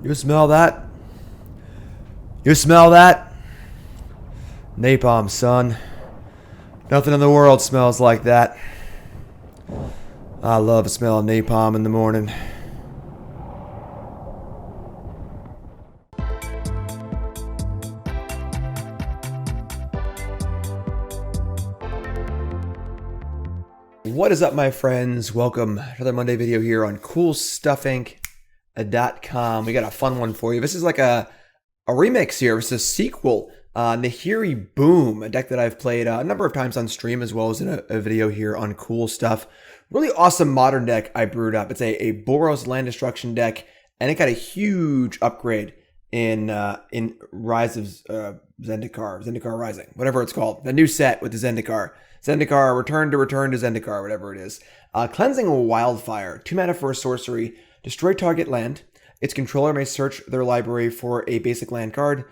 You smell that? You smell that? Napalm, son. Nothing in the world smells like that. I love the smell of napalm in the morning. What is up, my friends? Welcome to another Monday video here on CoolStuffInc.com. We got a fun one for you. This is like a remix here. It's a sequel. Nahiri Boom, a deck that I've played a number of times on stream as well as in a video here on Cool Stuff. Really awesome modern deck I brewed up. It's a Boros land destruction deck, and it got a huge upgrade in Rise of Zendikar Rising, whatever it's called. The new set with the Zendikar. Return to Zendikar, whatever it is. Cleansing Wildfire, 2 mana for a sorcery, destroy target land. Its controller may search their library for a basic land card,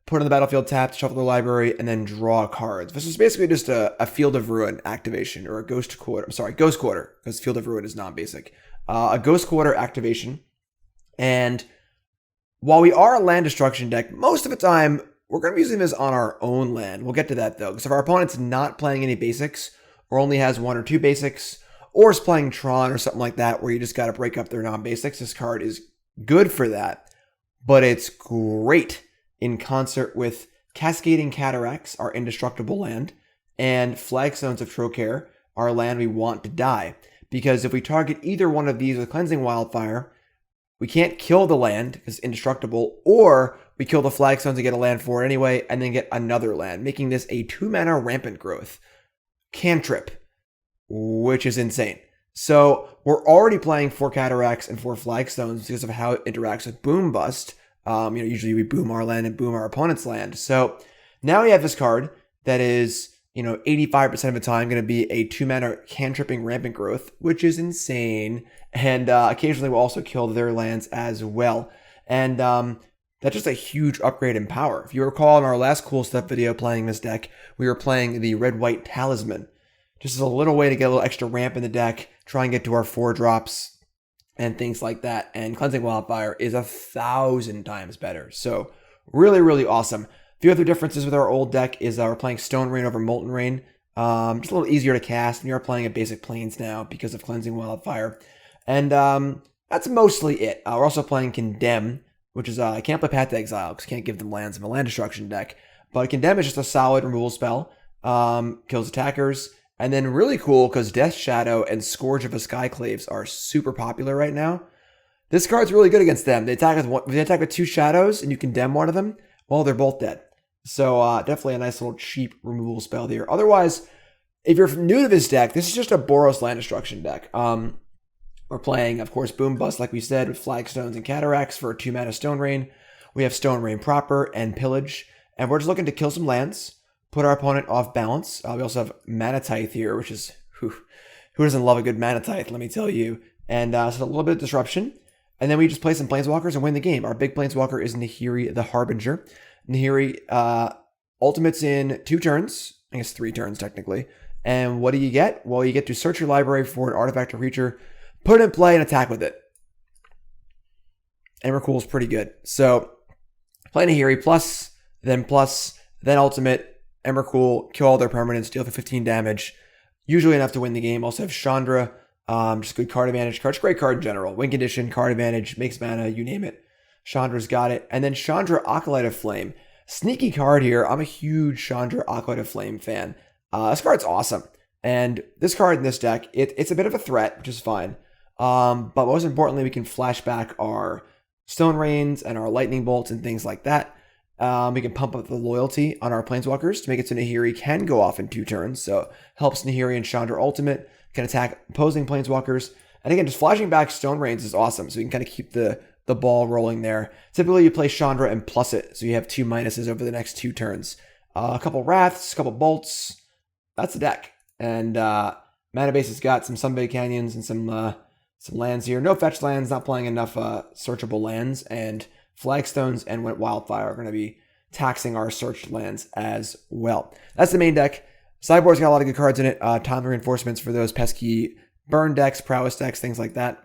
put on the battlefield tapped, shuffle their library, and then draw cards. This is basically just a Field of Ruin activation, or a Ghost Quarter, because Field of Ruin is non-basic. A Ghost Quarter activation. And while we are a land destruction deck, most of the time, we're going to be using this on our own land. We'll get to that, though, because if our opponent's not playing any basics, or only has 1 or 2 basics, or is playing Tron or something like that, where you just got to break up their non-basics, this card is good for that. But it's great in concert with Cascading Cataracts, our indestructible land, and Flagstones of Trokair, our land we want to die. Because if we target either one of these with Cleansing Wildfire, we can't kill the land because it's indestructible, or we kill the Flagstones and get a land for it anyway, and then get another land, making this a 2-mana rampant growth cantrip, which is insane. So we're already playing 4 Cataracts and 4 Flagstones because of how it interacts with Boom Bust. Usually we boom our land and boom our opponent's land. So now we have this card that is, 85% of the time going to be a 2-mana cantripping rampant growth, which is insane. And occasionally we'll also kill their lands as well. And that's just a huge upgrade in power. If you recall in our last Cool Stuff video playing this deck, we were playing the Red-White Talisman. Just as a little way to get a little extra ramp in the deck, try and get to our 4 drops and things like that. And Cleansing Wildfire is 1,000 times better. So really, really awesome. A few other differences with our old deck is we're playing Stone Rain over Molten Rain. Just a little easier to cast. We are playing a basic Plains now because of Cleansing Wildfire. And that's mostly it. We're also playing Condemn, which is, I can't play Path to Exile because I can't give them lands in a land destruction deck. But Condemn is just a solid removal spell. Kills attackers. And then really cool because Death Shadow and Scourge of the Skyclaves are super popular right now. This card's really good against them. They attack with 2 shadows and you condemn one of them. Well, they're both dead. So definitely a nice little cheap removal spell there. Otherwise, if you're new to this deck, this is just a Boros land destruction deck. We're playing, of course, Boom Bust, like we said, with Flagstones and Cataracts for a 2-mana Stone Rain. We have Stone Rain proper and Pillage. And we're just looking to kill some lands, put our opponent off balance. We also have Mana Tithe here, which is, who doesn't love a good Mana Tithe, let me tell you. And so a little bit of disruption. And then we just play some Planeswalkers and win the game. Our big Planeswalker is Nahiri the Harbinger. Nahiri ultimates in 2 turns. I guess 3 turns, technically. And what do you get? Well, you get to search your library for an artifact or creature, put it in play, and attack with it. Emrakul is pretty good. So, play Nahiri, plus, then ultimate, Emrakul, kill all their permanents, deal for 15 damage. Usually enough to win the game. Also have Chandra, just good card advantage. Card's great card in general. Win condition, card advantage, makes mana, you name it. Chandra's got it. And then Chandra, Acolyte of Flame. Sneaky card here. I'm a huge Chandra, Acolyte of Flame fan. This card's awesome. And this card in this deck, it's a bit of a threat, which is fine. But most importantly, we can flash back our Stone Rains and our Lightning Bolts and things like that. We can pump up the loyalty on our Planeswalkers to make it so Nahiri can go off in 2 turns. So helps Nahiri and Chandra ultimate, can attack opposing Planeswalkers. And again, just flashing back Stone Rains is awesome. So you can kind of keep the ball rolling there. Typically, you play Chandra and plus it. So you have 2 minuses over the next 2 turns. A couple Wraths, a couple Bolts. That's the deck. And Mana Base has got some Sunbaked Canyons and some lands here. No fetch lands, not playing enough searchable lands. And Flagstones and Wildfire are going to be taxing our searched lands as well. That's the main deck. Sideboard's got a lot of good cards in it. Time reinforcements for those pesky burn decks, prowess decks, things like that.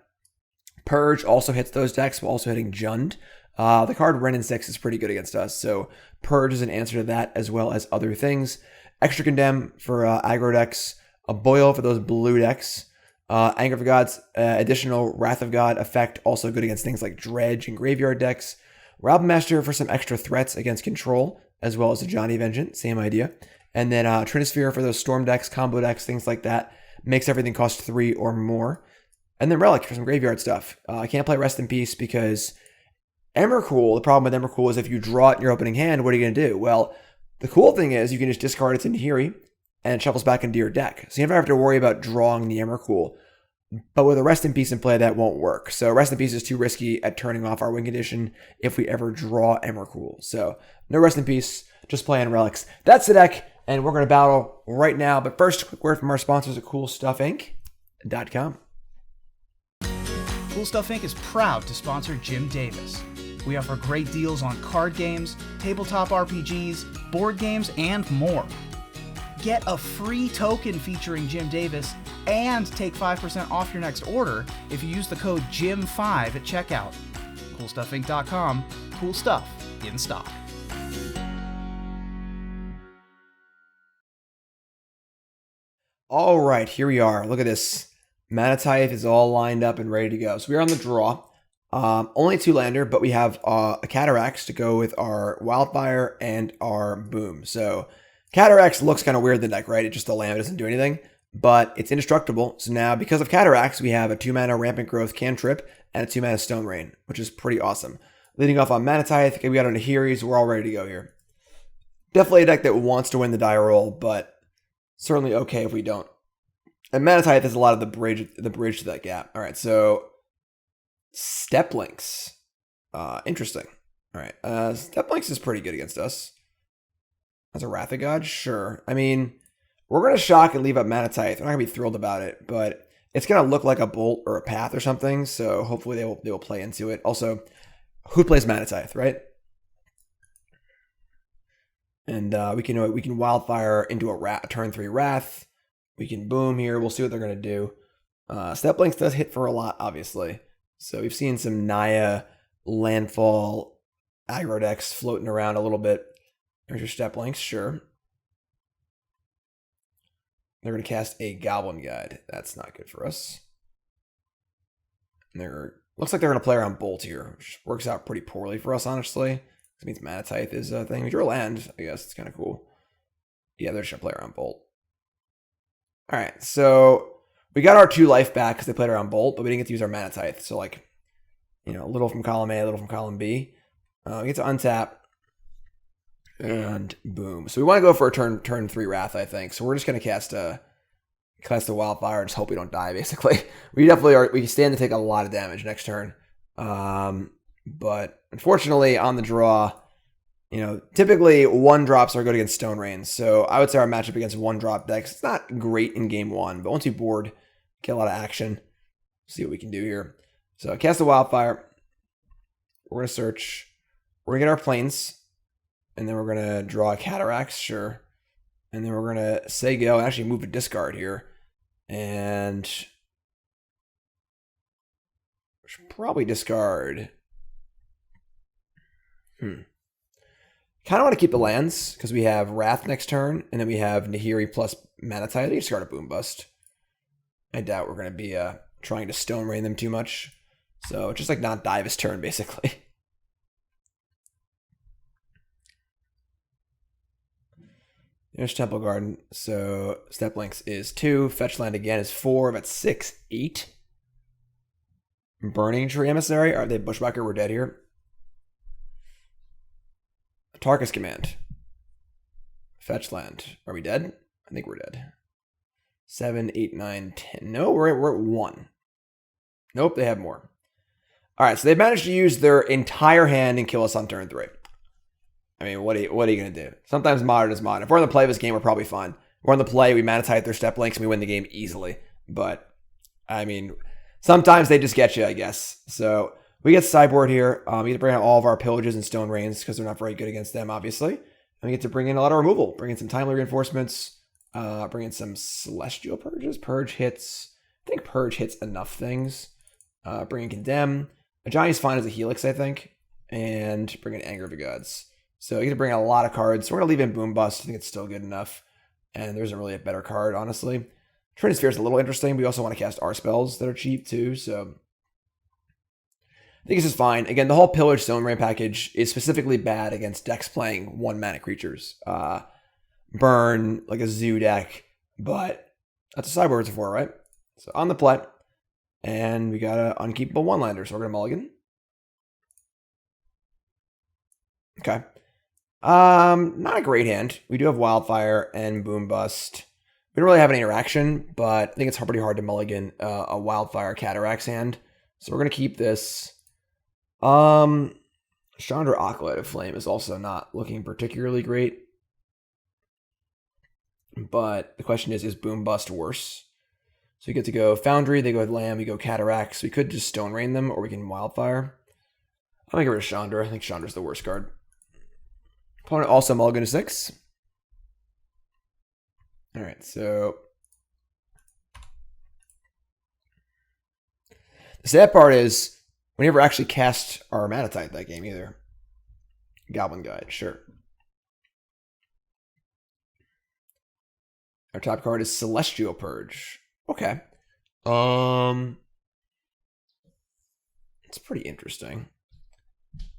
Purge also hits those decks while also hitting Jund. The card Wrenn and 6 is pretty good against us, so Purge is an answer to that, as well as other things. Extra Condemn for aggro decks, a Boil for those blue decks, Anger of the Gods, additional Wrath of God effect, also good against things like Dredge and Graveyard decks. Rabblemaster for some extra threats against control, as well as Ajani Vengeant, same idea. And then Trinisphere for those Storm decks, combo decks, things like that. Makes everything cost 3 or more. And then Relic for some graveyard stuff. I can't play Rest in Peace because Emrakul, the problem with Emrakul is if you draw it in your opening hand, what are you going to do? Well, the cool thing is you can just discard it to Nahiri and it shuffles back into your deck. So you never have to worry about drawing the Emrakul. But with a Rest in Peace in play, that won't work. So Rest in Peace is too risky at turning off our win condition if we ever draw Emrakul. So no Rest in Peace, just playing Relics. That's the deck, and we're going to battle right now. But first, a quick word from our sponsors at CoolStuffInc.com. CoolStuffInc is proud to sponsor Jim Davis. We offer great deals on card games, tabletop RPGs, board games, and more. Get a free token featuring Jim Davis and take 5% off your next order if you use the code JIM5 at checkout. CoolStuffInc.com. Cool stuff in stock. All right, here we are. Look at this. Mana Tithe is all lined up and ready to go. So we're on the draw. Only 2-lander, but we have a Cataracts to go with our Wildfire and our Boom. So Cataracts looks kind of weird in the deck, right? It just the land doesn't do anything, but it's indestructible. So now, because of Cataracts, we have a 2-mana Rampant Growth cantrip and a 2-mana Stone Rain, which is pretty awesome. Leading off on Mana Tithe, we got our Nahiris. We're all ready to go here. Definitely a deck that wants to win the die roll, but certainly okay if we don't. And Mana Tithe is a lot of the bridge to that gap. All right, so Step Links. Interesting. All right, Step Links is pretty good against us. As a Wrath of God, sure. I mean, we're going to shock and leave up Mana Tithe. We're not going to be thrilled about it, but it's going to look like a Bolt or a Path or something, so hopefully they will play into it. Also, who plays Mana Tithe, right? And we can Wildfire into a turn 3 Wrath. We can Boom here. We'll see what they're going to do. Step Links does hit for a lot, obviously. So we've seen some Naya landfall aggro decks floating around a little bit. There's your Step Links, sure. They're going to cast a Goblin Guide. That's not good for us. Looks like they're going to play around Bolt here, which works out pretty poorly for us, honestly. This means Mana Tithe is a thing. We draw land, I guess. It's kind of cool. Yeah, they're just going to play around Bolt. All right, so we got our 2 life back because they played around Bolt, but we didn't get to use our Mana Tithe. So, like, a little from column A, a little from column B. We get to untap. And boom. So we want to go for a turn 3 Wrath, I think. So we're just going to cast a Wildfire and just hope we don't die, basically. We definitely are. We stand to take a lot of damage next turn. But unfortunately, on the draw, typically 1-drops are good against Stone Rains. So I would say our matchup against 1-drop decks, it's not great in game 1, but once we board, get a lot of action. See what we can do here. So cast a Wildfire. We're going to search. We're going to get our Plains. And then we're going to draw a Cataracts, sure. And then we're going to say go and actually move to discard here. And we should probably discard. Kind of want to keep the lands because we have Wrath next turn. And then we have Nahiri plus Mana Tithe. I discard a Boom Bust. I doubt we're going to be trying to Stone Rain them too much. So just like not die this turn, basically. There's Temple Garden. So Step Links is 2. Fetch land again is 4. That's 6. 8. Burning Tree Emissary. Are they Bushwhacker? We're dead here. Tarkus Command. Fetch land. Are we dead? I think we're dead. 7, 8, 9, 10. No, we're at 1. Nope, they have more. All right, so they managed to use their entire hand and kill us on turn 3. I mean, what are you going to do? Sometimes modern is modern. If we're on the play of this game, we're probably fine. If we're on the play, we Mana Tithe their Step Links and we win the game easily. But, I mean, sometimes they just get you, I guess. So we get Sideboard here. We get to bring out all of our Pillages and Stone Rains because they're not very good against them, obviously. And we get to bring in a lot of removal. Bring in some Timely Reinforcements. Bring in some Celestial Purges. Purge hits. I think Purge hits enough things. Bring in Condemn. Ajani's fine as a Helix, I think. and bring in Anger of the Gods. So you get to bring in a lot of cards. So we're going to leave in Boom Bust. I think it's still good enough. And there isn't really a better card, honestly. Trinisphere is a little interesting. We also want to cast our spells that are cheap, too. So I think this is fine. Again, the whole Pillage Stone Rain package is specifically bad against decks playing 1-mana creatures. Burn, like a Zoo deck. But that's what Sideboards are for, right? So on the play. And we got an unkeepable one-lander. So we're going to mulligan. Okay. Not a great hand. We do have Wildfire and Boom Bust. We don't really have any interaction, but I think it's pretty hard to mulligan a Wildfire Cataracts hand. So we're going to keep this. Chandra Acolyte of Flame is also not looking particularly great. But the question is Boom Bust worse? So we get to go Foundry, they go with Lamb, we go Cataracts. We could just Stone Rain them, or we can Wildfire. I'm going to get rid of Chandra. I think Chandra's the worst card. Opponent also mulligan to 6. Alright, so the sad part is we never actually cast our Mana Tithe that game either. Goblin Guide, sure. Our top card is Celestial Purge. Okay. It's pretty interesting.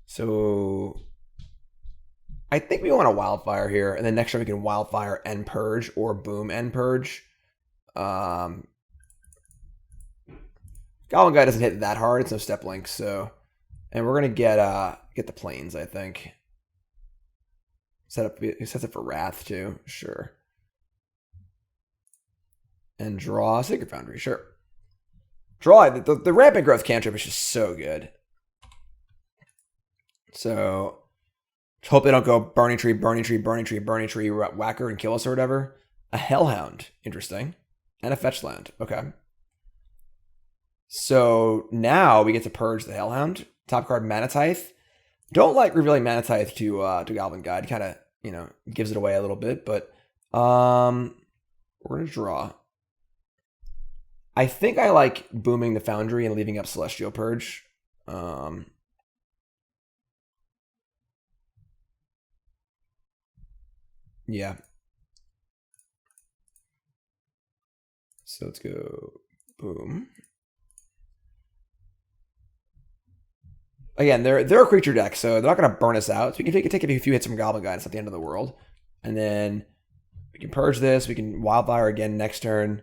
So I think we want a Wildfire here, and then next turn we can Wildfire and Purge, or Boom and Purge. Goblin Guy doesn't hit that hard. It's no step link, so, and we're gonna get the Plains, I think. It sets up for Wrath too, sure. And draw Sacred Foundry, sure. Draw the Rampant Growth cantrip is just so good. So hope they don't go Burning Tree, Burning Tree, Burning Tree, Burning Tree, Whacker and kill us or whatever. A Hellhound, interesting. And a fetch land, okay. So now we get to purge the Hellhound. Top card, Mana Tithe. Don't like revealing Mana Tithe to Goblin Guide. Kind of, gives it away a little bit, but we're gonna draw. I think I like booming the Foundry and leaving up Celestial Purge. Yeah. So let's go boom. Again, they're a creature deck, so they're not going to burn us out. So we can take a few hits from Goblin Guide. It's not the end of the world. And then we can purge this. We can Wildfire again next turn.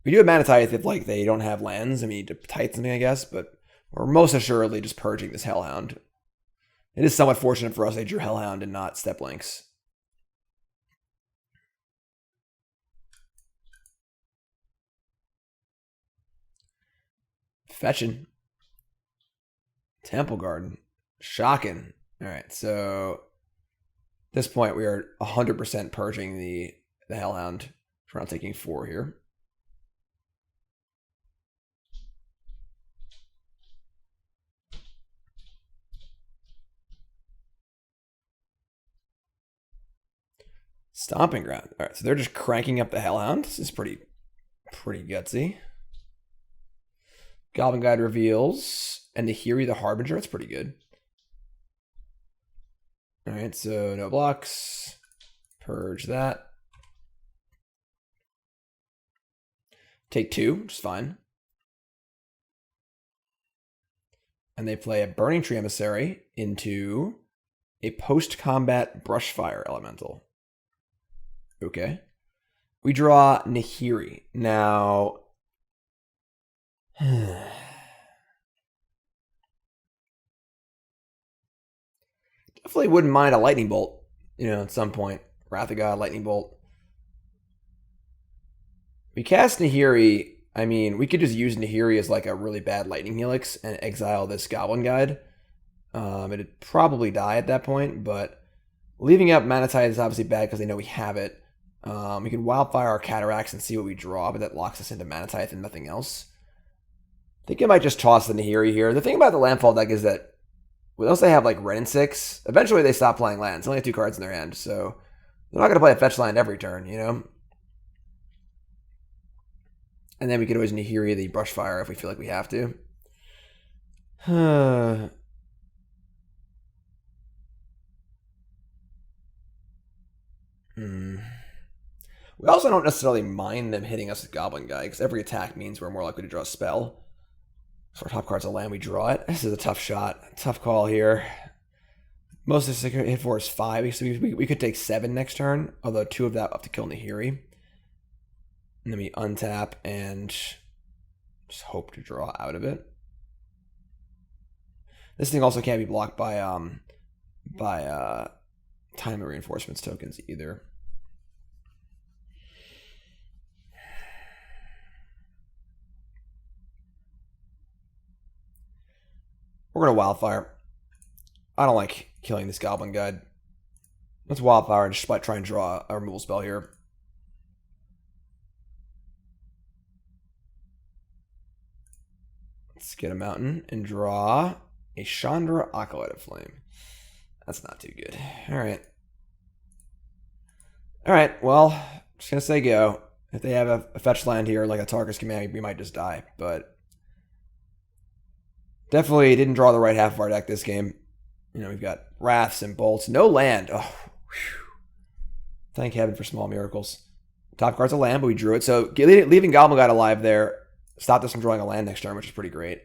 We do have Mana Tithe if they don't have lands. I mean, to tithe something, I guess, but we're most assuredly just purging this Hellhound. It is somewhat fortunate for us they drew Hellhound and not Step Links. Fetching. Temple Garden. Shocking. Alright, so at this point we are 100% purging the Hellhound. We're not taking 4 here. Stomping Ground. Alright, so they're just cranking up the Hellhound. This is pretty gutsy. Goblin Guide reveals. And Nahiri the Harbinger, that's pretty good. Alright, so no blocks. Purge that. Take 2, which is fine. And they play a Burning Tree Emissary into a post-combat Brushfire Elemental. Okay. We draw Nahiri. Now definitely wouldn't mind a Lightning Bolt, at some point. Wrath of God, Lightning Bolt. We cast Nahiri. I mean, we could just use Nahiri as like a really bad Lightning Helix and exile this Goblin Guide. It'd probably die at that point, but leaving up Mana Tithe is obviously bad because they know we have it. We can Wildfire our Cataracts and see what we draw, but that locks us into Mana Tithe and nothing else. I think I might just toss the Nahiri here. The thing about the Landfall deck is that unless they have like Red and 6, eventually they stop playing lands. They only have 2 cards in their hand, so they're not going to play a fetch land every turn, And then we could always Nahiri the Brushfire if we feel like we have to. We also don't necessarily mind them hitting us with Goblin Guy, because every attack means we're more likely to draw a spell. So our top card's a land, we draw it. This is a tough shot. Tough call here. Most of this hit for is 5, so we could take 7 next turn, although 2 of that up to kill Nahiri. And then we untap and just hope to draw out of it. This thing also can't be blocked by time of reinforcements tokens either. We're gonna Wildfire. I don't like killing this Goblin Guide. Let's Wildfire and just try and draw a removal spell here. Let's get a mountain and draw a Chandra, Acolyte of Flame. That's not too good. Alright. Alright, well, just gonna say go. If they have a fetch land here, like a Tarkus command, we might just die, but definitely didn't draw the right half of our deck this game. You know, we've got Wraths and Bolts. No land. Oh, whew. Thank heaven for small miracles. Top card's a land, but we drew it. So leaving Goblin Guide alive there stopped us from drawing a land next turn, which is pretty great.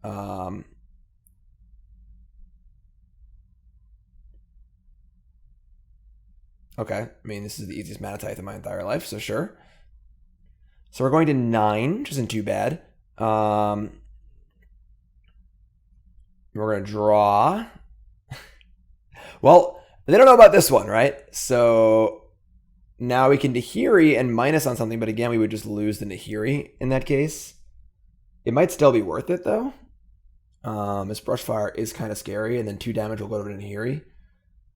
Okay. I mean, this is the easiest Mana Tithe in my entire life, so sure. So we're going to 9, which isn't too bad. We're going to draw. Well, they don't know about this one, right? So now we can Nahiri and minus on something, but again, we would just lose the Nahiri in that case. It might still be worth it, though. This Brushfire is kind of scary, and then 2 damage will go to Nahiri.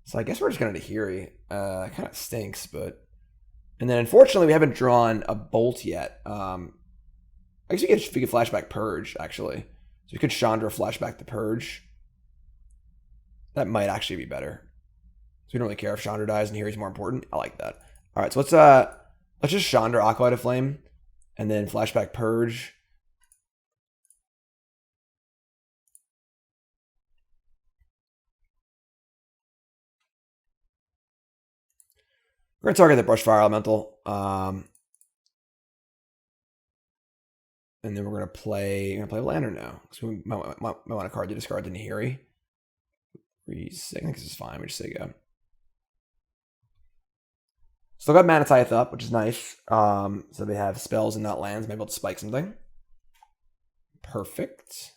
So I guess we're just going to Nahiri. Kind of stinks, but... And then unfortunately, we haven't drawn a Bolt yet. I guess we could flashback Purge, actually. So we could Chandra flashback the Purge. That might actually be better. So we don't really care if Chandra dies and Nahiri's more important. I like that. All right, so let's just Chandra Acolyte of Flame and then flashback Purge. We're gonna target the Brushfire Elemental, and then we're gonna play Lantern now. So we might want a card to discard the Nahiri. I think this is fine. We just say go. Still got Mana Tithe up, which is nice. So they have spells and not lands. Maybe able to spike something. Perfect.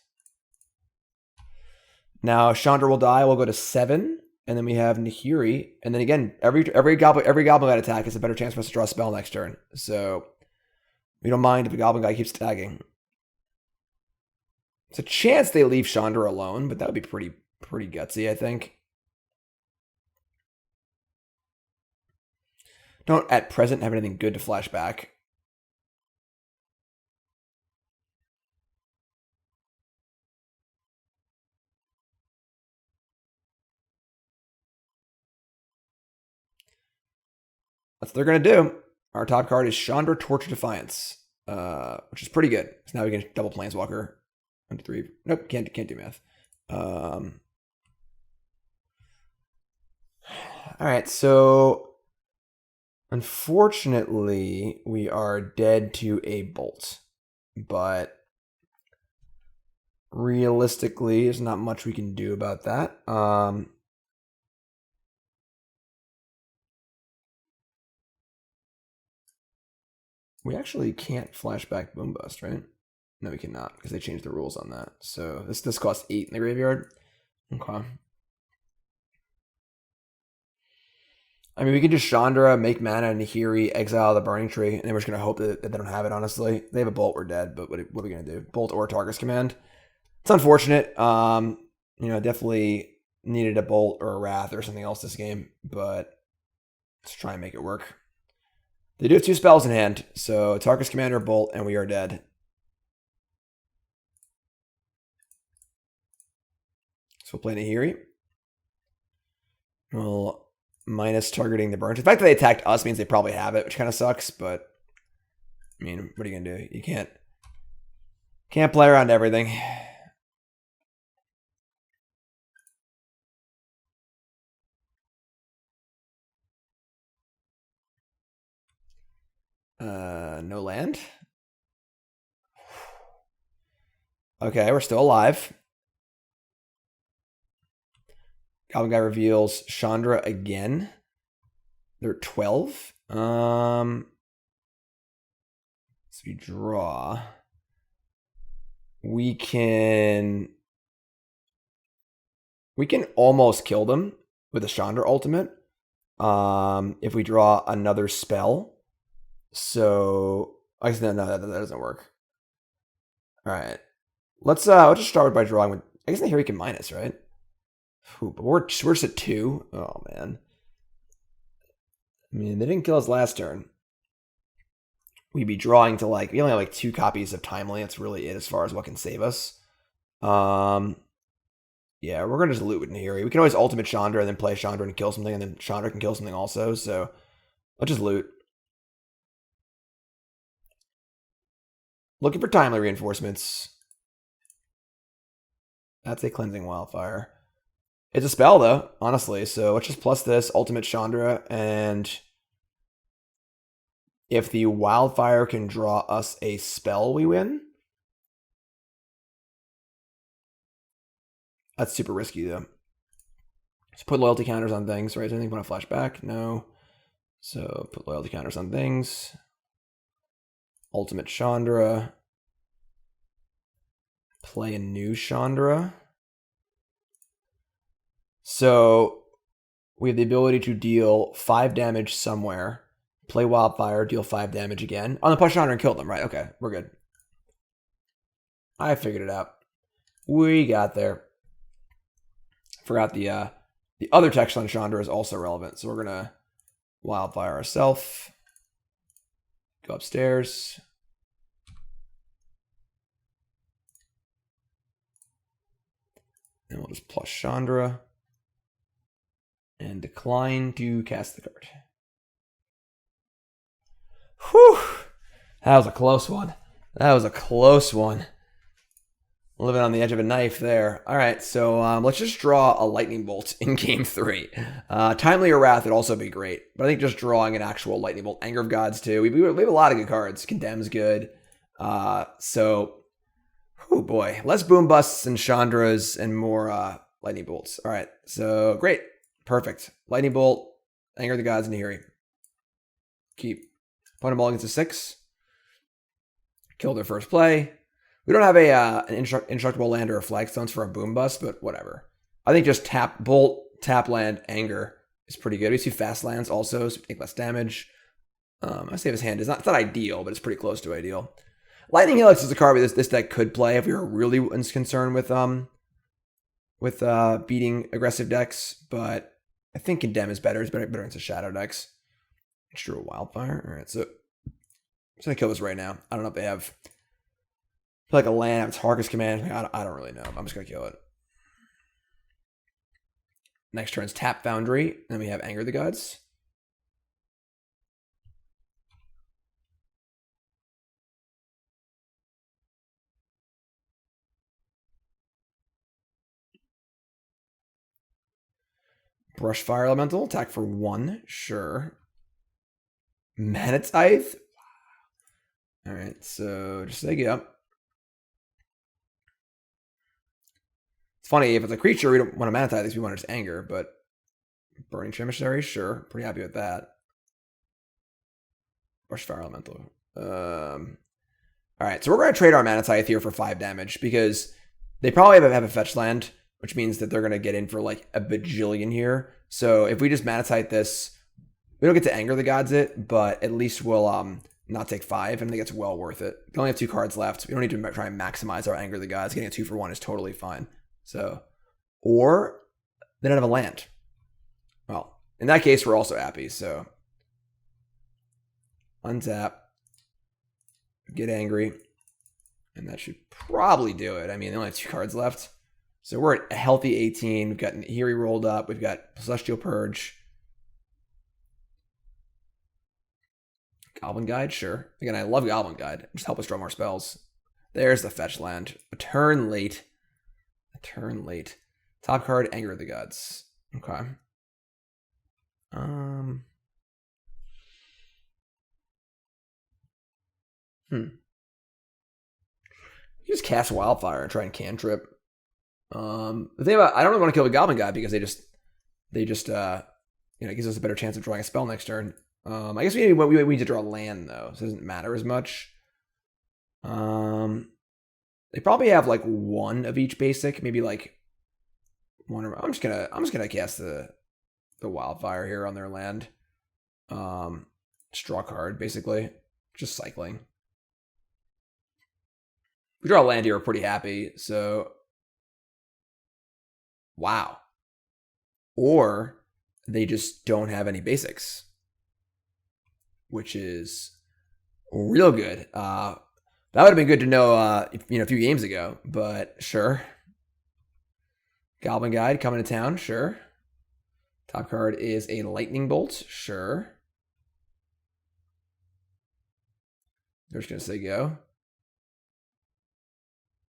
Now Chandra will die. We'll go to 7. And then we have Nahiri. And then again, every Goblin Guide attack is a better chance for us to draw a spell next turn. So we don't mind if a Goblin Guide keeps tagging. It's a chance they leave Chandra alone, but that would be pretty gutsy, I think. Don't at present have anything good to flash back. That's what they're going to do. Our top card is Chandra, Torch, Defiance, which is pretty good. So now we can double Planeswalker. 1, 2, 3. Nope, can't do math. All right, so unfortunately, we are dead to a Bolt, but realistically, there's not much we can do about that. We actually can't flashback Boom Bust, right? No, we cannot, because they changed the rules on that. So this costs 8 in the graveyard. Okay. I mean, we can just Chandra, make mana, Nahiri, exile the Burning Tree, and then we're just going to hope that they don't have it, honestly. They have a Bolt, we're dead, but what are we going to do? Bolt or Targus command. It's unfortunate. You know, definitely needed a Bolt or a Wrath or something else this game, but let's try and make it work. They do have 2 spells in hand, so Tarkus Commander, Bolt, and we are dead. So we'll play Nahiri. We'll minus targeting the burn. The fact that they attacked us means they probably have it, which kind of sucks, but I mean, what are you gonna do? You can't play around everything. No land. Okay, we're still alive. Goblin guy reveals Chandra again. They're 12. So we draw. We can almost kill them with a Chandra ultimate. If we draw another spell. So I guess no, that doesn't work. All right. Let's just start by drawing with. I guess Nahiri can minus, right? Ooh, but we're just at 2. Oh man. I mean, they didn't kill us last turn. We'd be drawing to we only have like 2 copies of Timely. That's really it as far as what can save us. Yeah, we're gonna just loot with Nahiri. We can always ultimate Chandra and then play Chandra and kill something, and then Chandra can kill something also. So let's just loot. Looking for Timely reinforcements. That's a Cleansing Wildfire. It's a spell though, honestly. So let's just plus this ultimate Chandra, and if the Wildfire can draw us a spell, we win. That's super risky though. Let's put loyalty counters on things, right? Is anything want to flash back? No. So put loyalty counters on things. Ultimate Chandra. Play a new Chandra. So we have the ability to deal 5 damage somewhere. Play Wildfire, deal 5 damage again. On the push Chandra and kill them, right? Okay, we're good. I figured it out. We got there. Forgot the other text on Chandra is also relevant. So we're gonna Wildfire ourselves. Go upstairs. And we'll just plus Chandra. And decline to cast the card. Whew! That was a close one. That was a close one. Living on the edge of a knife there. All right, so let's just draw a lightning bolt in game 3. Timely or Wrath would also be great, but I think just drawing an actual lightning bolt. Anger of Gods too. We have a lot of good cards. Condemn's good. So, oh boy, less boom busts and Chandras and more lightning bolts. All right, so great, perfect. Lightning bolt, Anger of the Gods, Nahiri. Keep. Opponent ball against a 6. Kill their first play. We don't have an indestructible land or a Flagstones for a boom bust, but whatever. I think just tap bolt, tap land, anger is pretty good. We see fast lands also, so we take less damage. I say his hand is not, it's not ideal, but it's pretty close to ideal. Lightning Helix is a card this deck could play if we were really concerned with beating aggressive decks, but I think Condemn is better. It's better against shadow decks. Let's draw a Wildfire. All right, so I'm just gonna kill this right now. I don't know if they have. I feel like a land, it's Harkus command. I don't really know. I'm just going to kill it. Next turn's Tap Foundry. Then we have Anger the Gods. Brush Fire Elemental. Attack for 1. Sure. Mana Tithe. All right, so just dig it up. It's funny, if it's a creature, we don't want to Mana Tithe, we want to just Anger, but Burning Emissary, sure. Pretty happy with that. Brush Fire Elemental. Alright, so we're going to trade our Mana Tithe here for 5 damage, because they probably have a fetch land, which means that they're going to get in for like a bajillion here. So if we just Mana Tithe this, we don't get to Anger the Gods it, but at least we'll not take 5, and I think it's well worth it. We only have 2 cards left. We don't need to try and maximize our Anger the Gods. Getting a 2 for 1 is totally fine. So, or they don't have a land. Well, in that case, we're also happy. So, untap, get angry, and that should probably do it. I mean, they only have 2 cards left. So we're at a healthy 18. We've got Nahiri rolled up. We've got Celestial Purge. Goblin Guide, sure. Again, I love Goblin Guide. Just help us draw more spells. There's the fetch land. A turn late. Top card, Anger of the Gods. Okay. You just cast Wildfire and try and cantrip. The thing about I don't really want to kill the Goblin guy because they just gives us a better chance of drawing a spell next turn. I guess we need to draw land though, so it doesn't matter as much. They probably have like one of each basic, maybe like one. I'm just gonna cast the Wildfire here on their land. Just draw a card basically, just cycling. If we draw a land here, we're pretty happy. So, wow. Or they just don't have any basics, which is real good. That would have been good to know, a few games ago. But sure. Goblin Guide coming to town. Sure. Top card is a Lightning Bolt. Sure. They're just gonna say go.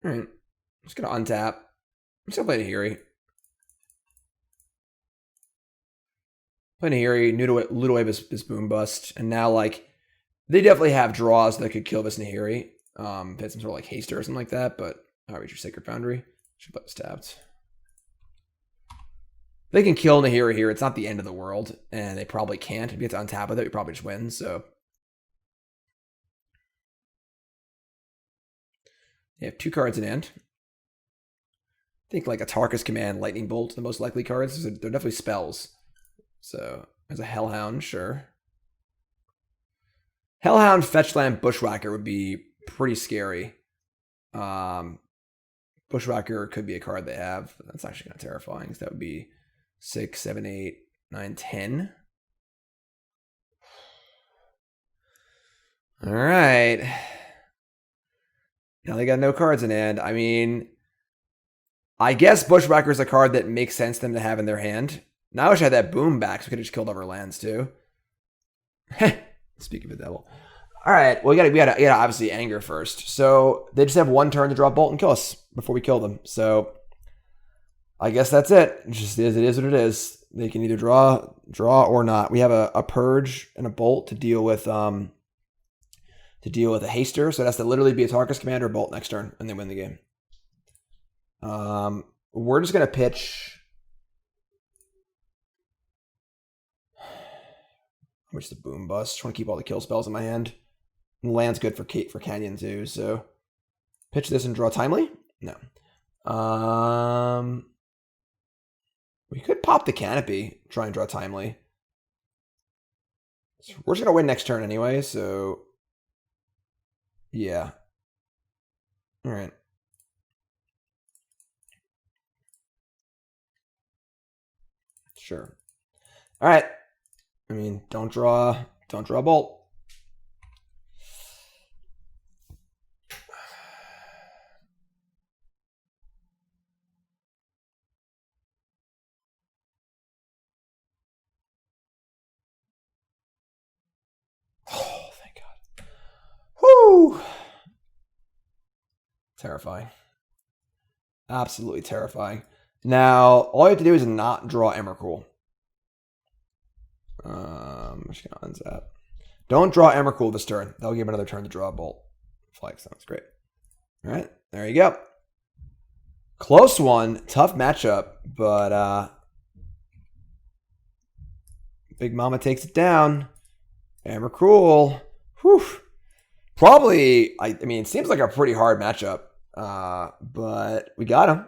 All right. I'm just gonna untap. I'm just gonna play Nahiri. Play Nahiri, loot away this boom bust, and now like they definitely have draws that could kill this Nahiri. If it's some sort of like haster or something like that, but I'll reach your Sacred Foundry. Should put this tapped. They can kill Nahiri here. It's not the end of the world, and they probably can't. If you get to untap with it, we probably just win. So they have 2 cards in hand. I think like a Tarkus Command, Lightning Bolt, the most likely cards. They're definitely spells. So there's a Hellhound, sure. Hellhound, Fetchland, Bushwhacker would be pretty scary. Bushwhacker could be a card they have. That's actually kind of terrifying. So that would be 6, 7, 8, 9, 10. All right. Now they got no cards in hand. I mean, I guess Bushwhacker is a card that makes sense for them to have in their hand. Now I wish I had that boom back so we could have just killed other lands too. Speaking of the devil. All right, well, we gotta obviously anger first. So they just have 1 turn to draw a bolt and kill us before we kill them. So I guess that's it. It is what it is. They can either draw or not. We have a purge and a bolt to deal with a haster. So it has to literally be a Tarkus Commander or bolt next turn, and they win the game. We're just gonna pitch. Which is the boom bust. Just want to keep all the kill spells in my hand. And land's good for Canyon too. So pitch this and draw timely? No. We could pop the Canopy, try and draw timely. So we're just gonna win next turn anyway, so yeah. Alright. Sure. Alright. I mean, don't draw a bolt. Oh, thank God. Whoo! Terrifying. Absolutely terrifying. Now, all you have to do is not draw Emrakul. I'm just gonna untap. Don't draw Emrakul this turn. That'll give another turn to draw a bolt. Flagstones, great. All right, there you go. Close one, tough matchup, but Big Mama takes it down. Emrakul, whew. Probably, I mean, it seems like a pretty hard matchup, but we got him.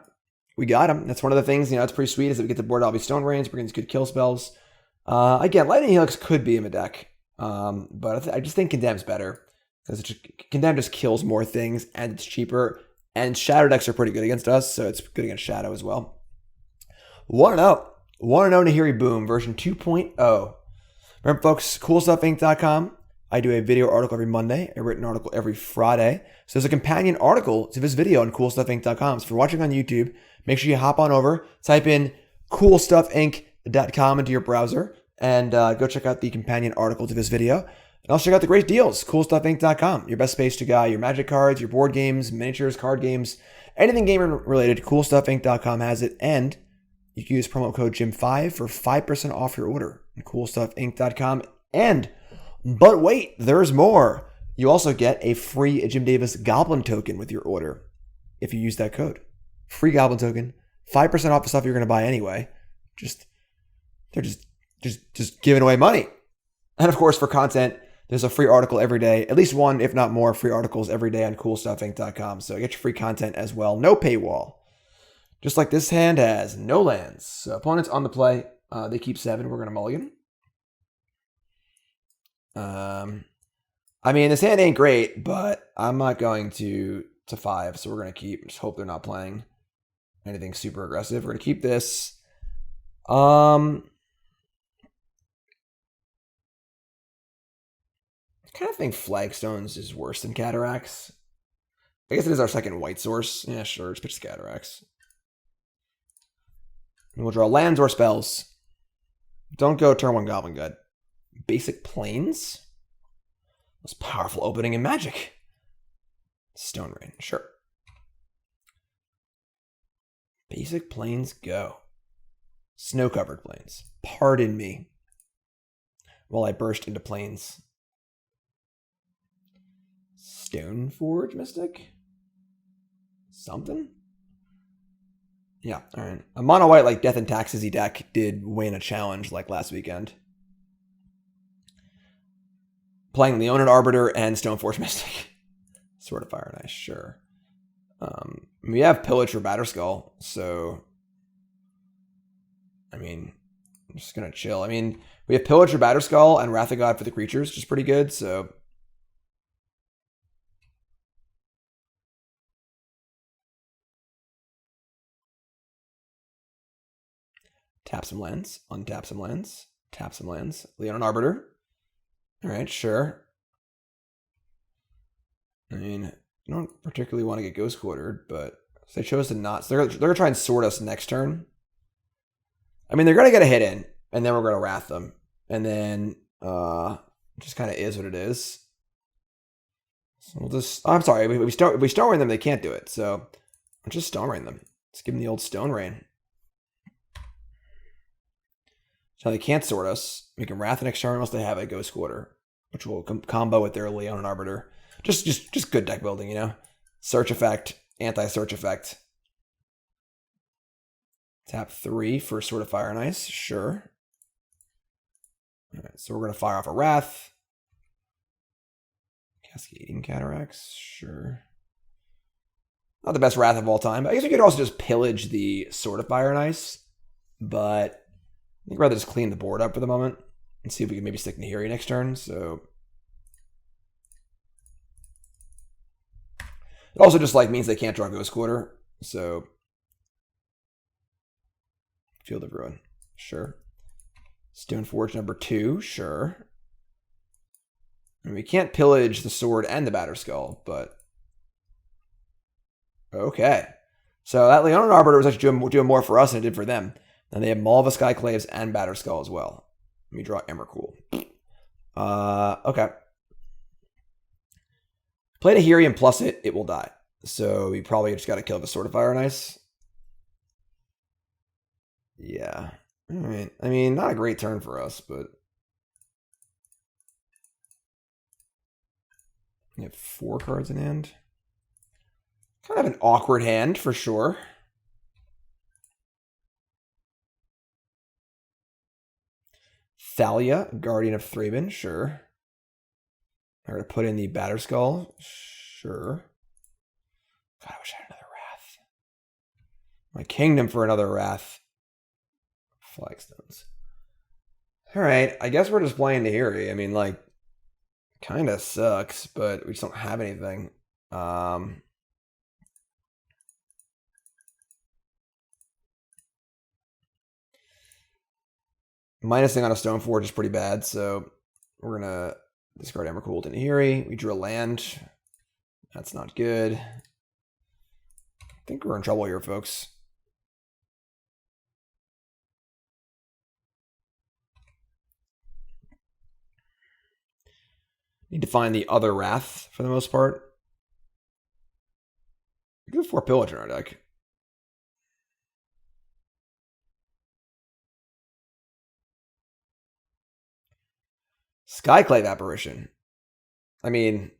We got him. That's one of the things, it's pretty sweet is that we get to board all these Stone Rains, brings good kill spells. Again, Lightning Helix could be in the deck, but I just think Condemn's better because Condemn just kills more things and it's cheaper. And Shadow decks are pretty good against us, so it's good against Shadow as well. 1-0 Nahiri Boom version 2.0. Remember, folks, CoolStuffInc.com. I do a video article every Monday, a written article every Friday. So there's a companion article to this video on CoolStuffInc.com. So if you're watching on YouTube, make sure you hop on over, type in CoolStuffInc.com into your browser, and go check out the companion article to this video. And also check out the great deals, CoolStuffInc.com, your best space to buy your Magic cards, your board games, miniatures, card games, anything gamer related. CoolStuffInc.com has it, and you can use promo code JIM5 for 5% off your order on CoolStuffInc.com. But wait, there's more. you also get a free Jim Davis Goblin token with your order if you use that code. Free Goblin token, 5% off the stuff you're going to buy anyway. They're just giving away money. And of course, for content, there's a free article every day, at least one, if not more, free articles every day on CoolStuffInc.com. So get your free content as well. No paywall. Just like this hand has no lands. So opponents on the play, they keep 7. We're going to mulligan. I mean, this hand ain't great, but I'm not going to 5, so we're going to keep. Just hope they're not playing anything super aggressive. We're going to keep this. I kind of think Flagstones is worse than Cataracts. I guess it is our second white source. Yeah, sure. Let's pitch the Cataracts. And we'll draw lands or spells. Don't go turn 1 Goblin Gut. Basic Plains? Most powerful opening in Magic. Stone Rain, sure. Basic Plains, go. Snow-covered plains. Pardon me while I burst into plains. Stoneforge Mystic? Something? Yeah, alright. A mono white like Death and Taxes deck did win a challenge like last weekend. Playing Leonin Arbiter and Stoneforge Mystic. Sword of Fire, nice, sure. We have Pillage for Batterskull, so I mean, I'm just gonna chill. I mean, we have Pillage for Batterskull and Wrath of God for the creatures, which is pretty good, so tap some lands, untap some lands, tap some lands. Leonin Arbiter. Alright, sure. I mean, I don't particularly want to get Ghost Quartered, but they chose to not. So they're going to try and sort us next turn. I mean, they're going to get a hit in, and then we're going to Wrath them. And then just kind of is what it is. So we'll just... I'm sorry, if we Stone Rain them, they can't do it. So I'll just Stone Rain them. Let's give them the old Stone Rain. So they can't sort us. We can Wrath next turn unless they have a Ghost Quarter, which will combo with their Leonin Arbiter. Just good deck building, you know? Search effect, anti-search effect. Tap 3 for Sword of Fire and Ice, sure. Alright, so we're going to fire off a Wrath. Cascading Cataracts, sure. Not the best Wrath of all time, but I guess we could also just pillage the Sword of Fire and Ice. But I think I'd rather just clean the board up for the moment and see if we can maybe stick Nahiri next turn, so... It also just like means they can't draw Ghost Quarter, so Field of Ruin, sure. Stoneforge number 2, sure. And we can't pillage the sword and the Batterskull, but okay. So that Leonin Arbiter was actually doing more for us than it did for them. And they have Maul of Skyclaves and Batterskull as well. Let me draw Emrakul. Okay. Play Nahiri and plus it will die. So we probably just got to kill the Sword of Fire and Ice. Yeah. Alright. I mean, not a great turn for us, but... We have 4 cards in hand. Kind of an awkward hand, for sure. Thalia, Guardian of Thraben, sure. I'm going to put in the Batterskull, sure. God, I wish I had another Wrath. My Kingdom for another Wrath. Flagstones. Alright, I guess we're just playing Nahiri. I mean, like, kind of sucks, but we just don't have anything. Minusing on a Stoneforge is pretty bad, so we're going to discard Emrakul to Nahiri. We drew a land. That's not good. I think we're in trouble here, folks. Need to find the other Wrath for the most part. We do have 4 Pillage in our deck. Skyclave Apparition. I mean,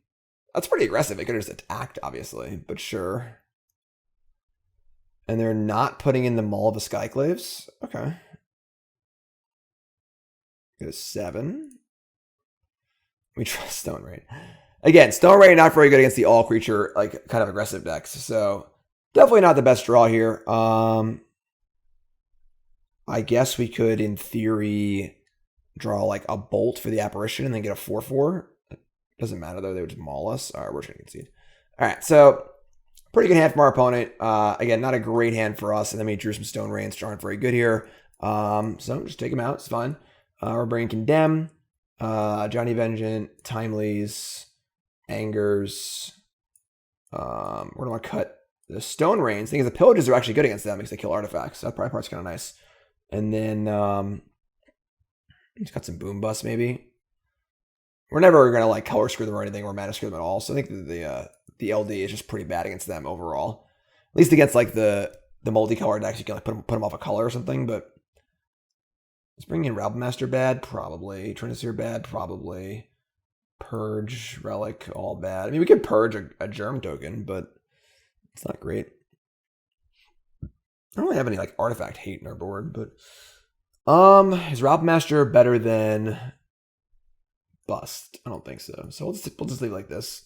That's pretty aggressive. It could have just attacked, obviously, but sure. And they're not putting in the Maul of the Skyclaves? Okay. Get a 7. We trust Stone Rain. Again, Stone Rain not very good against the all creature, like kind of aggressive decks. So definitely not the best draw here. I guess we could, in theory, draw like a Bolt for the Apparition and then get a 4/4. Doesn't matter though, they would just maul us. Alright, we're just gonna concede. Alright, so pretty good hand from our opponent. Again, not a great hand for us, and then we drew some Stone Rains, which aren't very good here. So just take them out, it's fine. We're bringing Condemn, Ajani Vengeant, Timelies, Angers. We're gonna want to cut the Stone Rains. The thing is, the Pillages are actually good against them because they kill artifacts. So that part's kind of nice. And then just got some Boom Bust maybe. We're never gonna like color screw them or anything or mana screw them at all. So I think the LD is just pretty bad against them overall. At least against like the multicolor decks, you can like put them off a color or something. But is bringing in Rabblemaster bad? Probably. Trinisphere bad? Probably. Purge, Relic, all bad. I mean, we could purge a Germ token, but it's not great. I don't really have any like artifact hate in our board, but is Rabblemaster better than Bust? I don't think so. So we'll just leave it like this.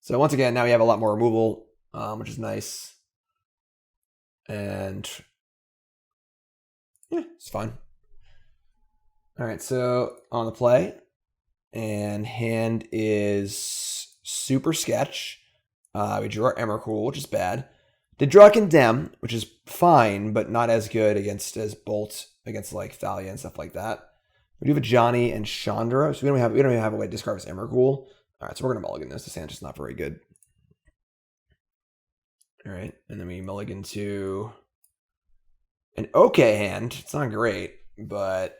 So once again, now we have a lot more removal, which is nice. And yeah, it's fine. All right, so on the play, and hand is super sketch. We drew our Emrakul, which is bad. Did draw Condemn, which is fine, but not as good as Bolt against like Thalia and stuff like that. We do have Ajani and Chandra, so we don't even have a way to discard this Emrakul. All right, so we're gonna mulligan this. This hand's just not very good. All right, and then we mulligan to an okay hand. It's not great, but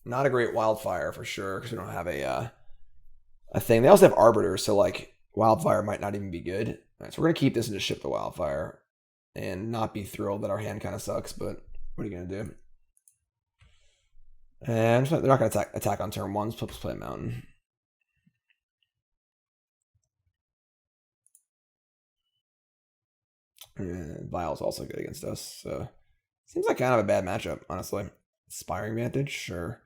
not a great Wildfire for sure because we don't have a thing. They also have Arbiter, so like Wildfire might not even be good. All right, so we're gonna keep this and just ship the Wildfire and not be thrilled that our hand kind of sucks. But what are you gonna do? And they're not gonna attack on turn 1. So let's play a Mountain. And Vial's also good against us, so seems like kind of a bad matchup, honestly. Inspiring Vantage, sure.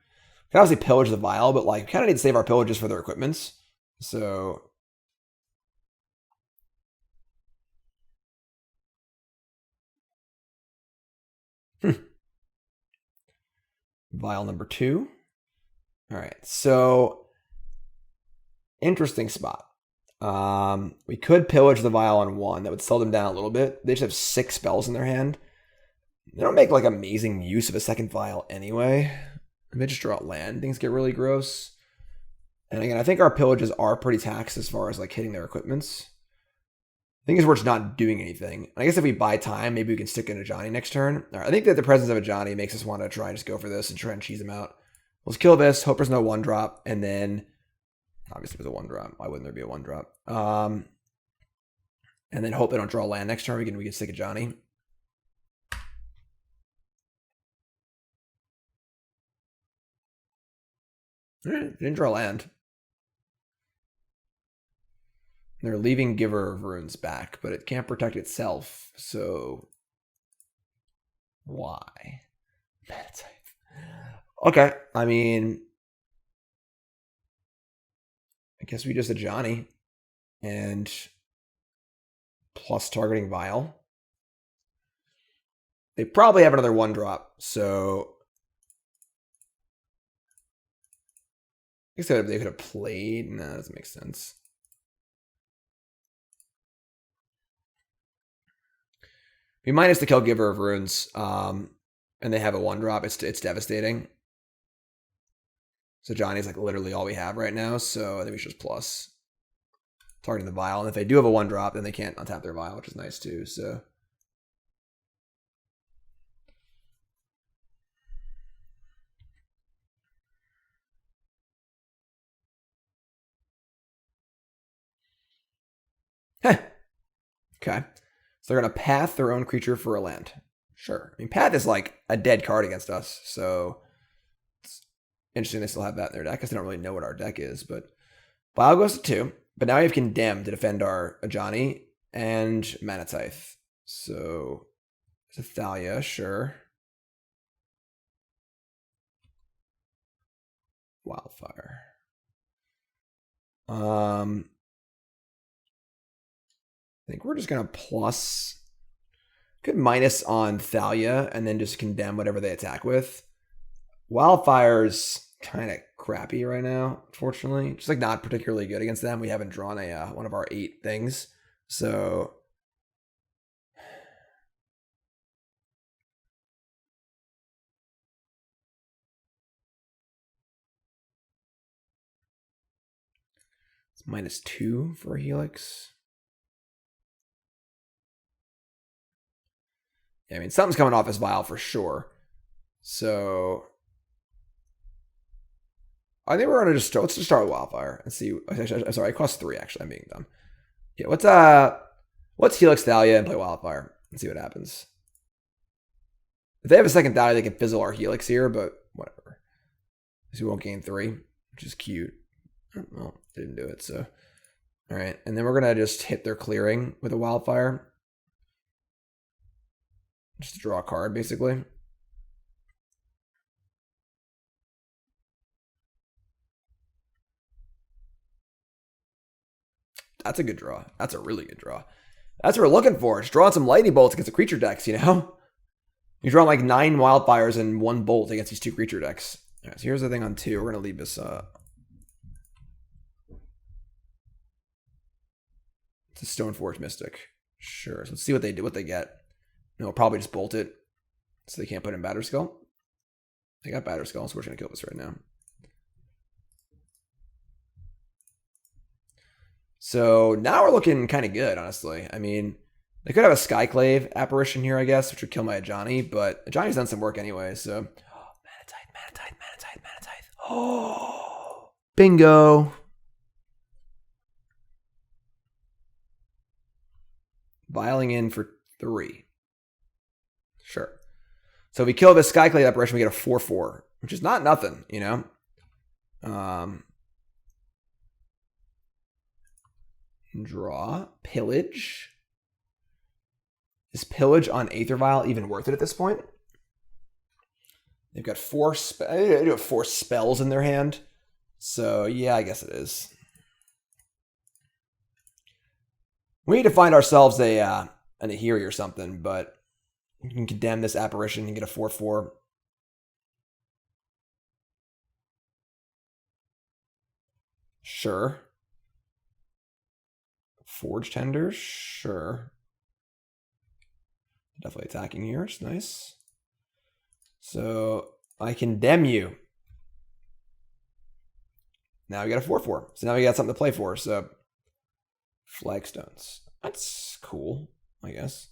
We can obviously pillage the Vial, but like, we kind of need to save our pillages for their equipments. So Vial number 2. All right, so interesting spot. We could pillage the Vial on 1. That would slow them down a little bit. They just have 6 spells in their hand. They don't make like amazing use of a second Vial anyway. If they just draw out land, things get really gross. And again, I think our pillages are pretty taxed as far as like hitting their equipments. The thing is, we're just not doing anything. I guess if we buy time, maybe we can stick in Ajani next turn. All right, I think that the presence of Ajani makes us want to try and just go for this and try and cheese them out. Let's kill this, hope there's no 1-drop, and then obviously there's a 1-drop. Why wouldn't there be a 1-drop? And then hope they don't draw land next turn. We can stick Ajani. All right, didn't draw land. They're leaving Giver of Runes back, but it can't protect itself, so why? Mana Tithe. Okay, I mean, I guess we just Ajani and plus targeting Vial. They probably have another 1-drop, so I guess they could have played. No, that doesn't make sense. We minus the kill Giver of Runes, and they have a 1-drop. It's devastating. So Johnny's like literally all we have right now. So I think we should just plus targeting the Vial. And if they do have a 1-drop, then they can't untap their Vial, which is nice too. So okay. So they're going to path their own creature for a land. Sure. I mean, path is like a dead card against us. So it's interesting they still have that in their deck because they don't really know what our deck is. But Vial goes to 2. But now we have Condemn to defend our Ajani and Mana Tithe. So, it's a Thalia, sure. Wildfire. I think we're just gonna plus. Could minus on Thalia and then just condemn whatever they attack with. Wildfire's kind of crappy right now, unfortunately. Just like not particularly good against them. We haven't drawn a one of our 8 things, so it's -2 for a Helix. Yeah, I mean, something's coming off his vial for sure. So I think we're gonna just let's just start with Wildfire and see. Sorry, it costs 3 actually. I'm being dumb. Yeah, what's Helix Thalia and play Wildfire and see what happens. If they have a second Thalia, they can fizzle our Helix here, but whatever. Because we won't gain 3, which is cute. Well, didn't do it, so all right. And then we're gonna just hit their clearing with a Wildfire. Just to draw a card, basically. That's a good draw. That's a really good draw. That's what we're looking for. Just drawing some lightning bolts against the creature decks, you know? You draw like 9 wildfires and 1 bolt against these 2 creature decks. All right, so here's the thing on 2. We're going to leave this it's a Stoneforge Mystic. Sure. So let's see what they do, what they get. No, we'll probably just bolt it. So they can't put in Batterskull. They got Batterskull, so we're just going to kill this right now. So now we're looking kind of good, honestly. I mean, they could have a Skyclave apparition here, I guess, which would kill my Ajani, but Ajani's done some work anyway, so. Mana Tithe, Mana Tithe, Mana Tithe, Mana Tithe. Oh, bingo. Vialing in for 3. Sure. So if we kill this Skyclave apparition, we get a 4/4, which is not nothing, you know? Draw. Pillage. Is Pillage on Aether Vial even worth it at this point? They've got 4 spells in their hand. So, yeah, I guess it is. We need to find ourselves a Nahiri or something, but we can condemn this apparition and get a 4/4. Sure. Forge Tenders, sure. Definitely attacking here, it's nice. So I condemn you. Now we got a 4/4. So now we got something to play for. So Flagstones. That's cool, I guess.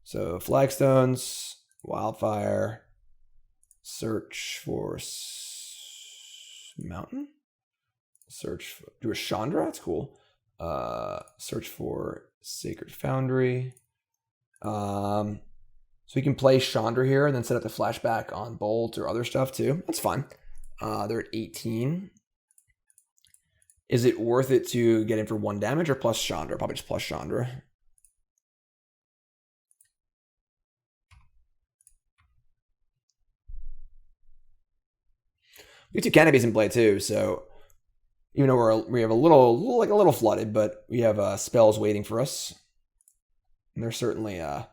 So Flagstones, Wildfire, search for Mountain. Search for do a Chandra, that's cool. Search for Sacred Foundry. So we can play Chandra here and then set up the flashback on Bolt or other stuff too. That's fine. They're at 18. Is it worth it to get in for 1 damage or plus Chandra? Probably just plus Chandra. We have 2 canopies in play too, so even though we have a little flooded, but we have spells waiting for us. And they're certainly a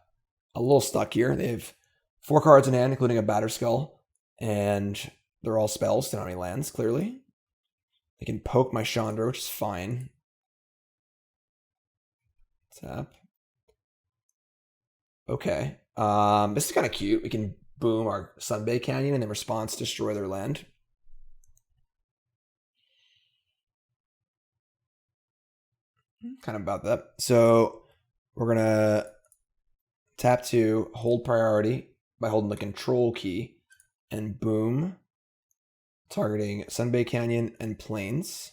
little stuck here. They have 4 cards in hand, including a Batterskull, and they're all spells. They don't have any lands, clearly. They can poke my Chandra, which is fine. Tap. Okay. This is kind of cute. We can boom our Sunbaked Canyon and then response destroy their land. Kind of about that. So we're going to tap to hold priority by holding the control key and boom, targeting Sunbaked Canyon and Plains.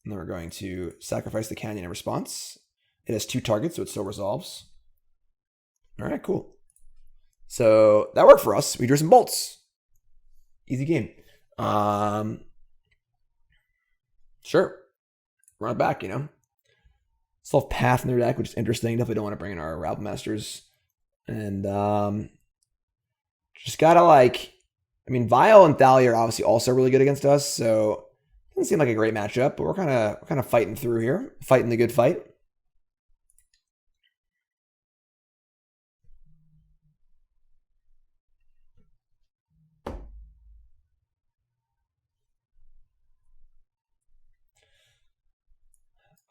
And then we're going to sacrifice the Canyon in response. It has 2 targets, so it still resolves. All right, cool. So that worked for us. We drew some bolts. Easy game. Sure. Run it back, you know. Still have Path in their deck, which is interesting. Definitely don't want to bring in our Rabblmasters. And just gotta like, I mean, Vial and Thalia are obviously also really good against us, so it doesn't seem like a great matchup, but we're kind of fighting through here, fighting the good fight.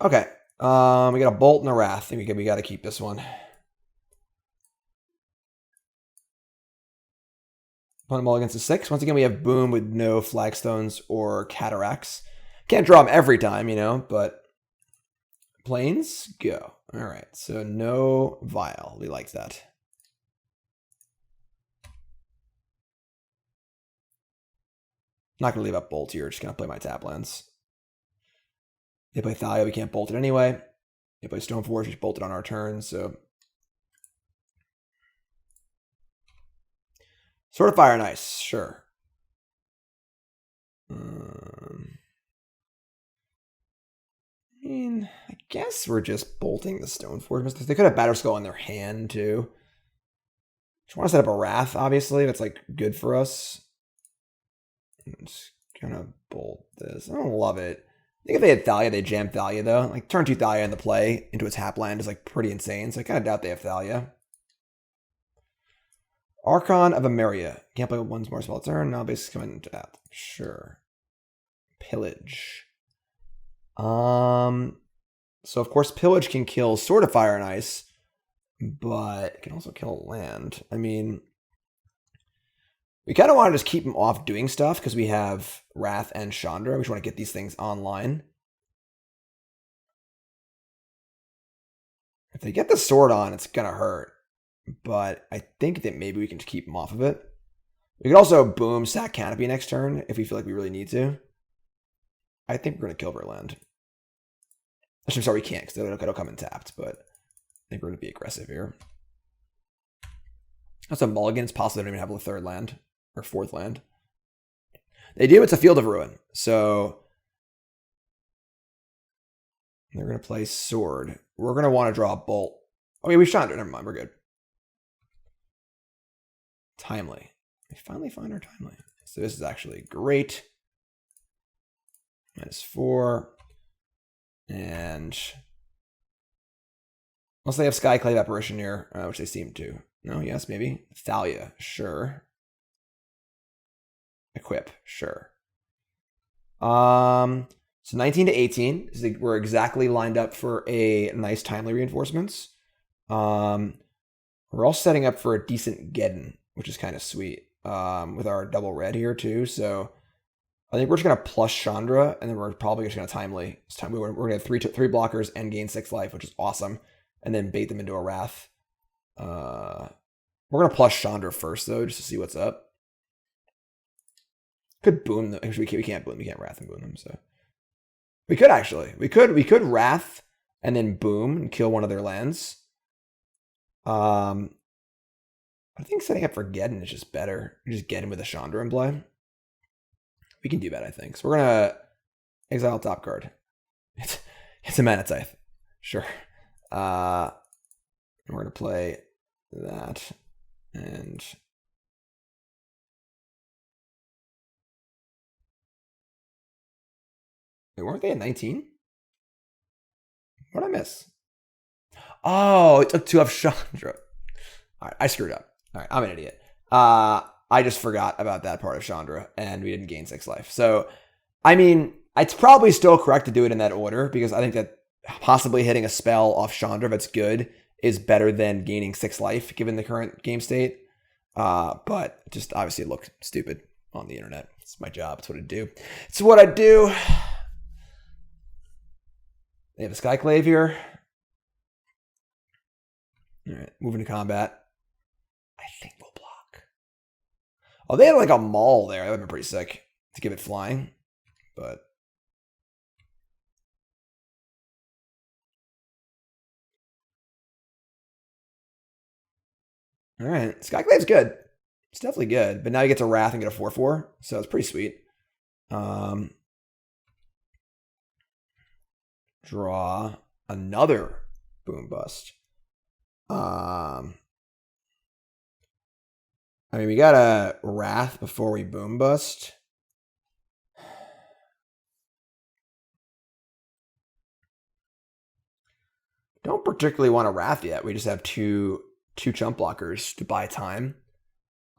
Okay, we got a Bolt and a Wrath. I think we got to keep this one. Put them all against a 6. Once again, we have Boom with no Flagstones or Cataracts. Can't draw them every time, you know, but Plains, go. All right, so no Vial. We like that. Not going to leave up Bolt here. Just going to play my tap lands. They play Thalia, we can't bolt it anyway. They play Stoneforge, we bolted on our turn, so. Sword of Fire, nice, sure. I mean, I guess we're just bolting the Stoneforge. They could have Batterskull in their hand, too. Just want to set up a Wrath, obviously. That's, like, good for us. I'm just gonna bolt this. I don't love it. I think if they had Thalia, they jam Thalia, though. Like, turn 2 Thalia in the play into its Hapland is, like, pretty insane. So I kind of doubt they have Thalia. Archon of Emeria. Can't play with one more spell turn. Now basically come into that. Sure. Pillage. So, of course, Pillage can kill Sword of Fire and Ice, but it can also kill land. I mean, we kind of want to just keep him off doing stuff because we have Wrath and Chandra. We just want to get these things online. If they get the sword on, it's going to hurt. But I think that maybe we can just keep him off of it. We could also boom sack Canopy next turn if we feel like we really need to. I think we're going to kill Verland. Actually, I'm sorry, we can't because it'll come in tapped, but I think we're going to be aggressive here. That's a mulligan. It's possible they don't even have a third land or fourth land. They do. It's a Field of Ruin. So they're going to play Sword. We're going to want to draw a Bolt. Okay, we've Chandra. Never mind. We're good. Timely. We finally find our Timely. So this is actually great. -4. And unless they have Skyclave Apparition here, which they seem to. No, yes, maybe. Thalia, sure. Equip, sure. So 19 to 18. We're exactly lined up for a nice Timely reinforcements. We're all setting up for a decent Geddon, which is kind of sweet. With our double red here too. So I think we're just gonna plus Chandra, and then we're probably just gonna Timely. We're gonna have three blockers and gain 6 life, which is awesome, and then bait them into a Wrath. We're gonna plus Chandra first though, just to see what's up. Could boom them. Actually, we can't boom. We can't Wrath and boom them. So we could actually. We could Wrath and then boom and kill one of their lands. I think setting up for Geddon is just better. You just get him with a Chandra in play. We can do that, I think. So we're gonna exile top card. It's a Mana Tithe. Sure. We're gonna play that. And wait, weren't they at 19? What did I miss? Oh, it took 2 off Chandra. All right, I screwed up. All right, I'm an idiot. I just forgot about that part of Chandra, and we didn't gain 6 life. So, I mean, it's probably still correct to do it in that order, because I think that possibly hitting a spell off Chandra that's good is better than gaining 6 life, given the current game state. But just obviously it looked stupid on the internet. It's my job. It's what I do. It's what I do. They have a Skyclave here. All right, moving to combat. I think we'll block. Oh, they had like a maul there. That would have been pretty sick to give it flying. But all right, Skyclave's good. It's definitely good. But now you get to Wrath and get a 4/4, so it's pretty sweet. Draw. another boom bust. I mean, we got a Wrath before we boom bust. Don't particularly want a Wrath yet. We just have two chump blockers to buy time.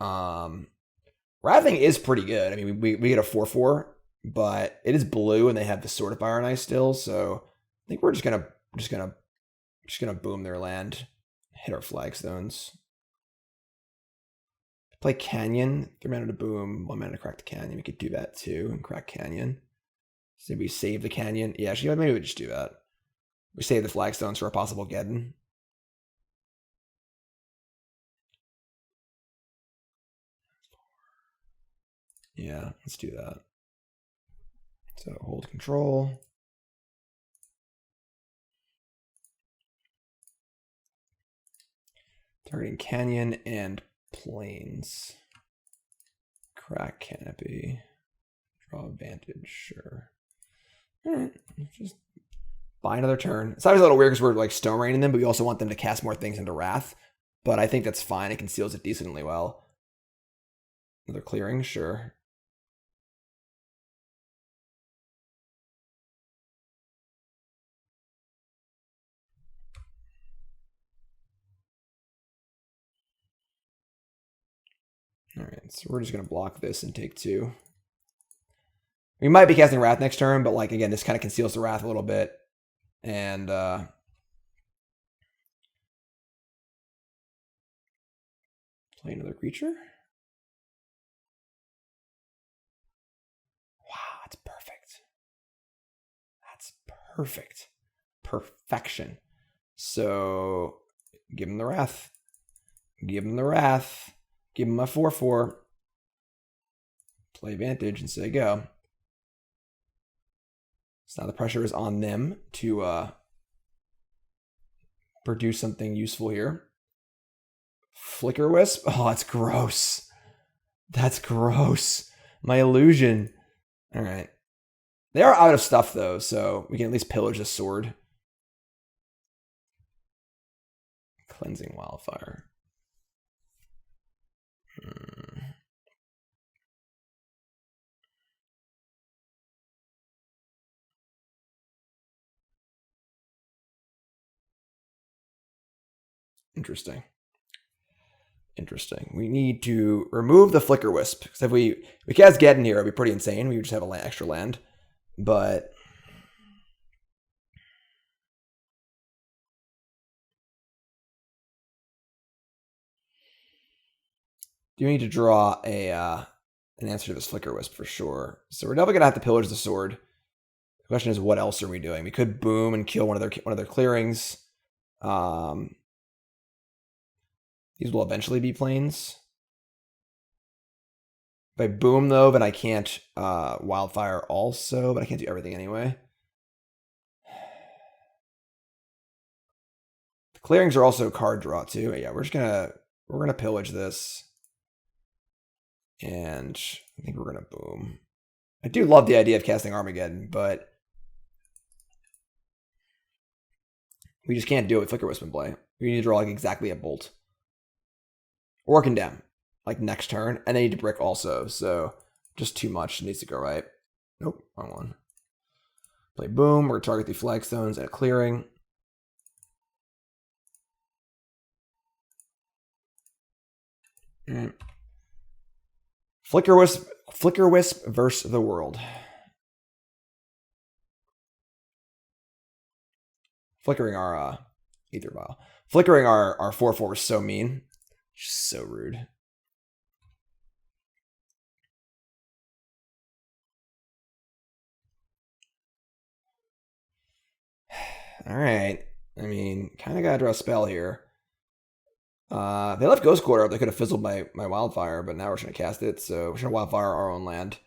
Wrathing is pretty good. I mean, we get a 4/4, but it is blue and they have the Sword of Fire and Ice still, so I think we're just gonna boom their land, hit our Flagstones. Play Canyon, 3 mana to boom, 1 mana to crack the Canyon. We could do that too and crack Canyon. So we save the Canyon. Yeah, actually, maybe we just do that. We save the Flagstones for a possible Geddon. Yeah, let's do that. So hold control. Targeting Canyon and Plains. Crack Canopy. Draw Vantage, sure. Alright, just buy another turn. It's obviously a little weird because we're like stone raining them, but we also want them to cast more things into Wrath. But I think that's fine. It conceals it decently well. Another clearing, sure. Alright, so we're just going to block this and take 2. We might be casting Wrath next turn, but like again, this kind of conceals the Wrath a little bit. And play another creature. Wow, that's perfect. That's perfect. Perfection. So give him the Wrath. Give him the Wrath. Give him a 4/4. Play Vantage and say go. So now the pressure is on them to produce something useful here. Flicker Wisp? Oh, that's gross. That's gross. My illusion. All right. They are out of stuff, though, so we can at least pillage the sword. Cleansing Wildfire. Interesting. Interesting. We need to remove the Flicker Wisp. Because if we cast Geddon here, it'd be pretty insane. We would just have an extra land. But you need to draw an answer to this Flicker Wisp for sure. So we're definitely gonna have to pillage the sword. The question is, what else are we doing? We could boom and kill one of their clearings. These will eventually be plains. If I boom though, then I can't wildfire also, but I can't do everything anyway. The clearings are also card draw too. Yeah, we're gonna pillage this. And I think we're gonna boom. I do love the idea of casting Armageddon, but we just can't do it with Flicker Wisp in play. We need to draw like exactly a bolt. Or Condemn, like next turn. And they need to brick also, so just too much needs to go right. Nope, wrong one. Play boom, we're gonna target the Flagstones at clearing. And Flicker Wisp versus the world. Flickering our Ether Vial. Flickering our 4/4 is so mean. Just so rude. Alright. I mean, kind of gotta draw a spell here. They left Ghost Quarter up. They could have fizzled my Wildfire, but now we're just gonna cast it. So we're just gonna Wildfire our own land.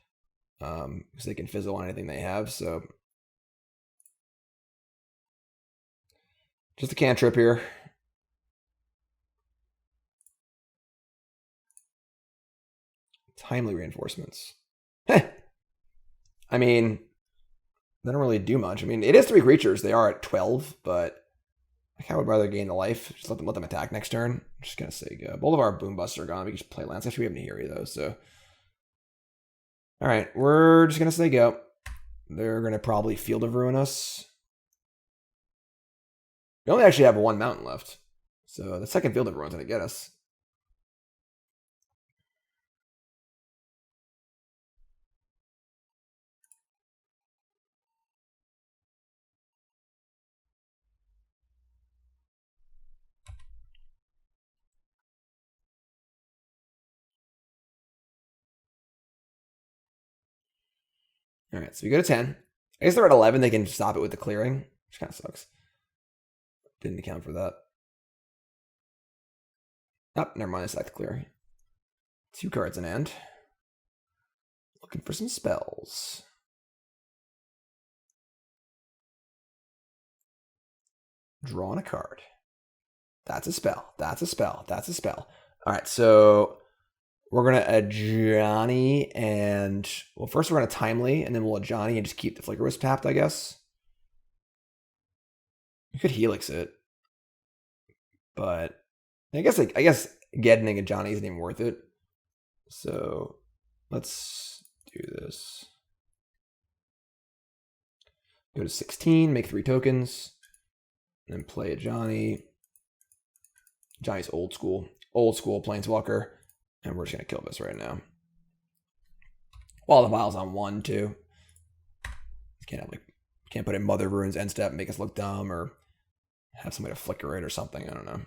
Because they can fizzle on anything they have, so. Just a cantrip here. Timely reinforcements. Heh. I mean, they don't really do much. I mean, it is 3 creatures. They are at 12, but I kind of would rather gain the life. Just let them attack next turn. I'm just going to say go. Both of our Boom Busters are gone. We can just play lands. Actually, we have Nahiri, though, so. All right, we're just going to say go. They're going to probably Field of Ruin us. We only actually have 1 mountain left. So the second Field of Ruin's going to get us. All right, so we go to 10. I guess they're at 11. They can stop it with the clearing, which kind of sucks. Didn't account for that. Oh, never mind. I select the clearing. 2 cards in hand. Looking for some spells. Drawing a card. That's a spell. That's a spell. That's a spell. All right, so we're going to Ajani and... Well, first we're going to Timely, and then we'll Ajani and just keep the Flicker Wisp tapped, I guess. You could Helix it. But I guess getting Ajani isn't even worth it. So let's do this. Go to 16, make 3 tokens. And then play Ajani. Ajani's old school Planeswalker. And we're just going to kill this right now. While the vial's on 1, too. Can't put in Mother Runes end step and make us look dumb, or have somebody to flicker it or something. I don't know.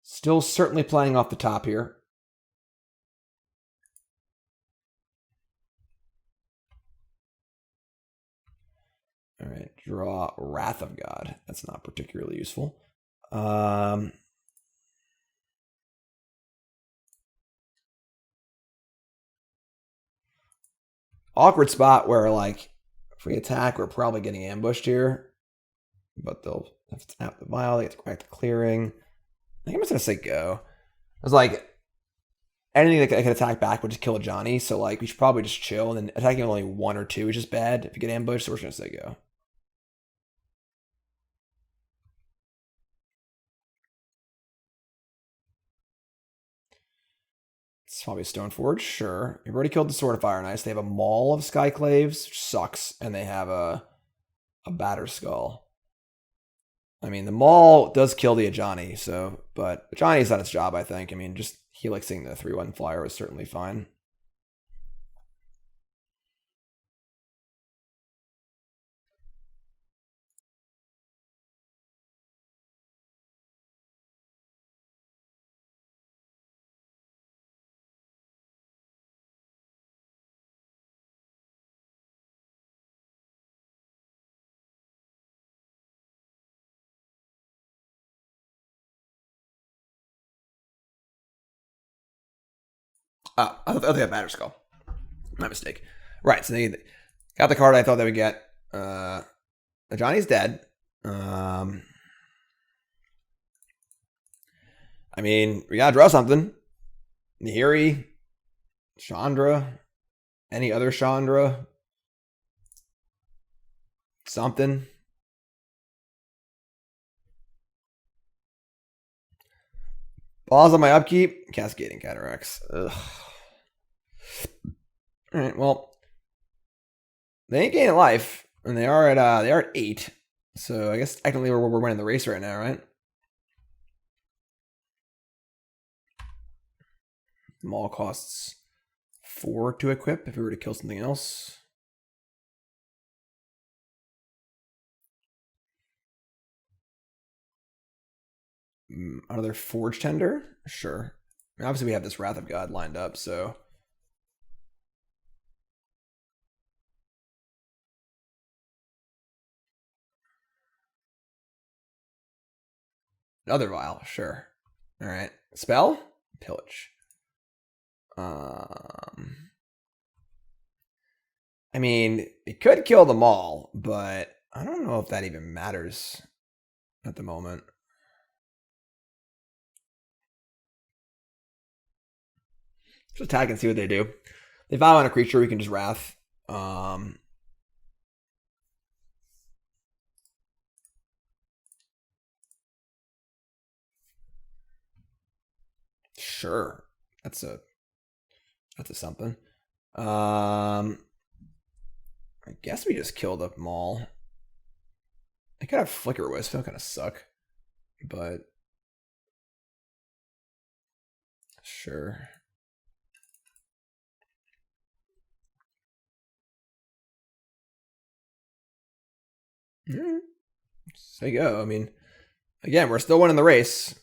Still certainly playing off the top here. All right, draw Wrath of God. That's not particularly useful. Awkward spot where, like, if we attack, we're probably getting ambushed here. But they'll have to tap the vial. They have to go back to clearing. I think I'm just going to say go. I was like, anything that could attack back would just kill Ajani. So, like, we should probably just chill. And then attacking only 1 or 2 is just bad if you get ambushed. So we're just going to say go. It's probably Stoneforge, sure. We've already killed the Sword of Fire and Ice. They have a Maul of Skyclaves, which sucks, and they have a Batterskull. I mean, the Maul does kill the Ajani, so, but Ajani's done its job, I think. I mean, just helixing the 3/1 flyer was certainly fine. Oh, I thought they had Batterskull. My mistake. Right, so they got the card I thought they would get. Ajani's dead. I mean, we gotta draw something. Nahiri, Chandra, any other Chandra, something. Pause on my upkeep. Cascading Cataracts. Ugh. All right, well, they ain't gaining life, and they are at 8. So I guess technically we're winning the race right now, right? Maul costs 4 to equip if we were to kill something else. Another Forge Tender? Sure. I mean, obviously we have this Wrath of God lined up, so... Another Vial, sure. Alright. Spell? Pillage. I mean, it could kill them all, but I don't know if that even matters at the moment. Just attack and see what they do. They vow on a creature, we can just Wrath. Sure. That's a something. I guess we just killed up Maul. I could have Flicker Wisp, that'll kind of suck. But sure. There you go. I mean, again, we're still winning the race.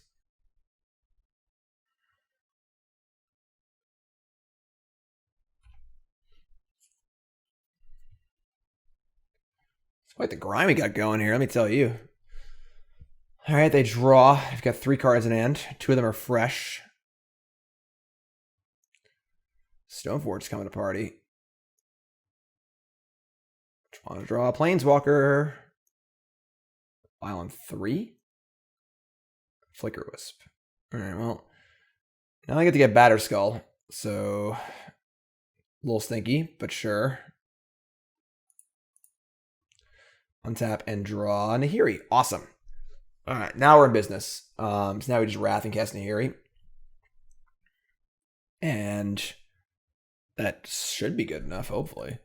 It's quite the grind we got going here, let me tell you. All right, they draw. I've got 3 cards in hand. 2 of them are fresh. Stoneforge's coming to party. Want to draw a Planeswalker. Island 3. Flicker Wisp. Alright, well. Now I get to get Batterskull. So, a little stinky, but sure. Untap and draw Nahiri. Awesome. Alright, now we're in business. So now we just Wrath and cast Nahiri. And that should be good enough, hopefully.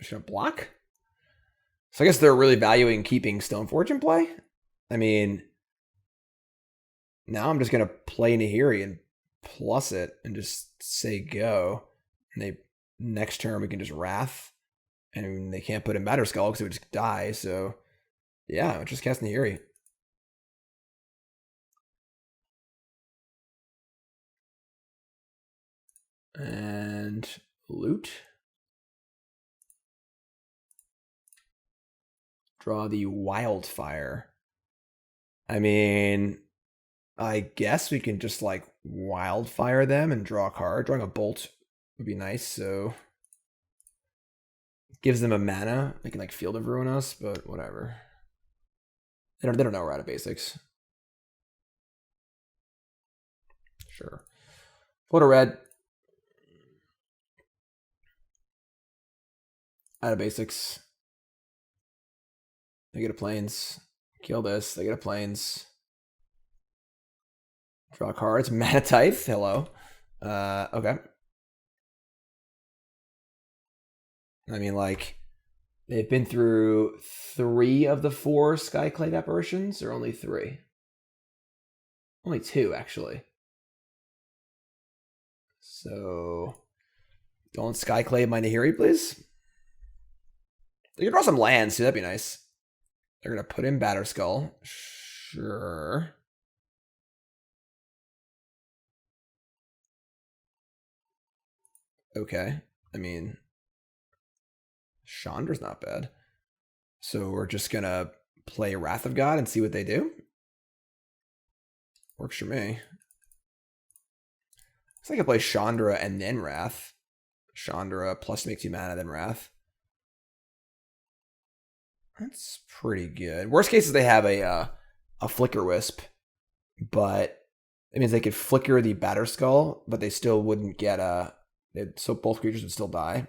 Should I block? So I guess they're really valuing keeping Stoneforge in play. I mean, now I'm just going to play Nahiri and plus it and just say go. And they next turn we can just Wrath. And they can't put in Batterskull because it would just die. So yeah, just cast Nahiri. And loot. Draw the Wildfire. I mean, I guess we can just like Wildfire them and draw a card. Drawing a Bolt would be nice, so gives them a mana. They can like Field of Ruin us, but whatever. They don't know we're out of basics. Sure. Photo red. Out of basics. They get a Plains. Kill this. They get a Plains. Draw cards. Mana Tithe. Hello. Okay. I mean, like, they've been through 3 of the 4 Skyclave apparitions, or only 3? Only 2, actually. So, don't Skyclave my Nahiri, please. They can draw some lands, too. That'd be nice. They're going to put in Batterskull. Sure. Okay. I mean, Chandra's not bad. So we're just going to play Wrath of God and see what they do. Works for me. So I can play Chandra and then Wrath. Chandra plus makes you mana, then Wrath. That's pretty good. Worst case is they have a Flicker Wisp, but it means they could flicker the Batterskull, but they still wouldn't get a. So both creatures would still die.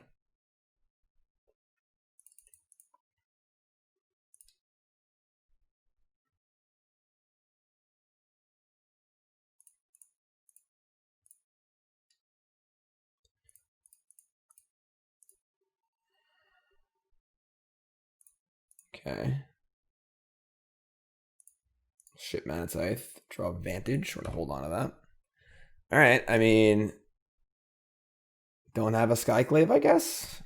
Okay. Shit, Mana Tithe. Draw Vantage. We're going to hold on to that. Alright, I mean, don't have a Skyclave, I guess?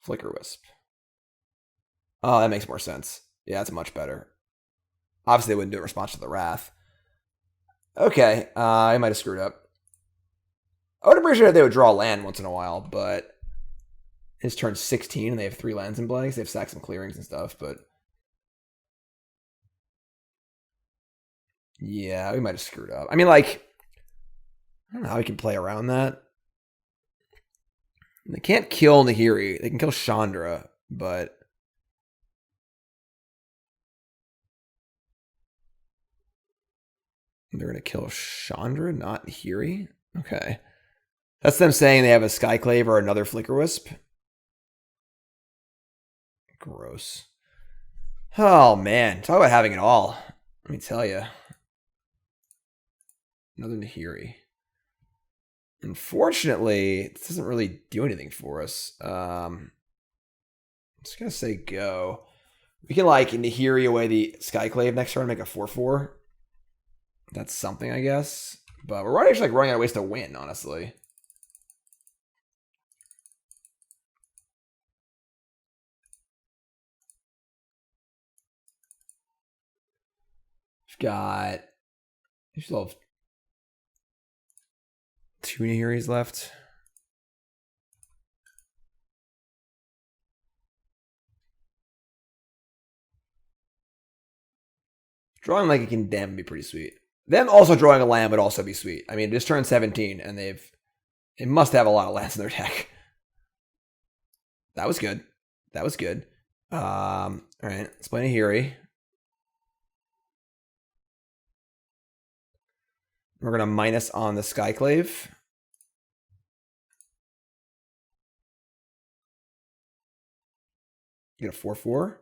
Flicker Wisp. Oh, that makes more sense. Yeah, that's much better. Obviously, they wouldn't do a response to the Wrath. Okay, I might have screwed up. I would appreciate if they would draw land once in a while, but his turn's 16 and they have 3 lands in play. They have sacked some clearings and stuff, but yeah, we might have screwed up. I mean, like, I don't know how we can play around that. They can't kill Nahiri. They can kill Chandra, but they're going to kill Chandra, not Nahiri? Okay. That's them saying they have a Skyclave or another Flicker Wisp. Gross. Oh, man. Talk about having it all. Let me tell you. Another Nahiri. Unfortunately, this doesn't really do anything for us. I'm just going to say go. We can, like, Nahiri away the Skyclave next turn and make a 4-4. That's something, I guess. But we're actually, like, running out of ways to win, honestly. We've got... We still have 2 Nahiris left. Drawing like a Condemn would be pretty sweet. Them also drawing a land would also be sweet. I mean, just turned 17, and they must have a lot of lands in their deck. That was good. That was good. All right, let's play Nahiri. We're going to minus on the Skyclave. Get a 4-4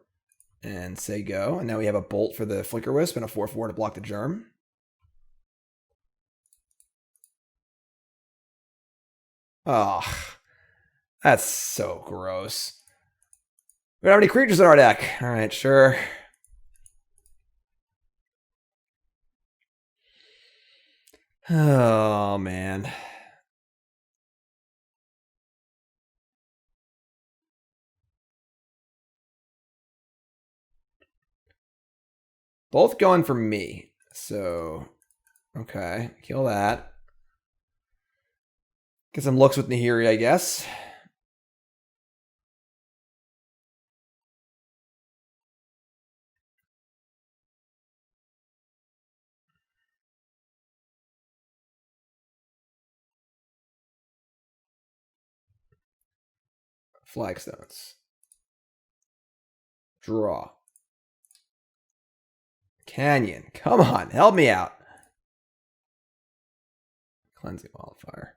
and say go. And now we have a Bolt for the Flicker Wisp and a 4-4 to block the Germ. Oh, that's so gross. We don't have any creatures in our deck. All right, sure. Oh, man. Both going for me. So, okay. Kill that. Get some looks with Nahiri, I guess. Flagstones. Draw. Canyon. Come on, help me out. Cleansing Wildfire.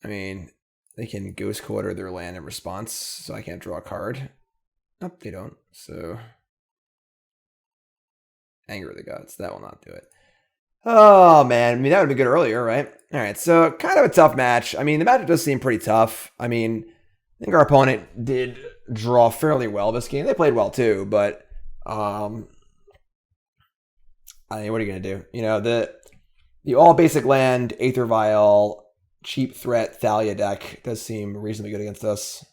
I mean, they can Ghost Quarter their land in response, so I can't draw a card. Nope, they don't. So, Anger of the Gods. That will not do it. Oh, man. I mean, that would be good earlier, right? All right, so kind of a tough match. I mean, the matchup does seem pretty tough. I mean, I think our opponent did draw fairly well this game. They played well, too, but I mean, what are you going to do? You know, the all basic land, Aether Vial, cheap threat, Thalia deck does seem reasonably good against us.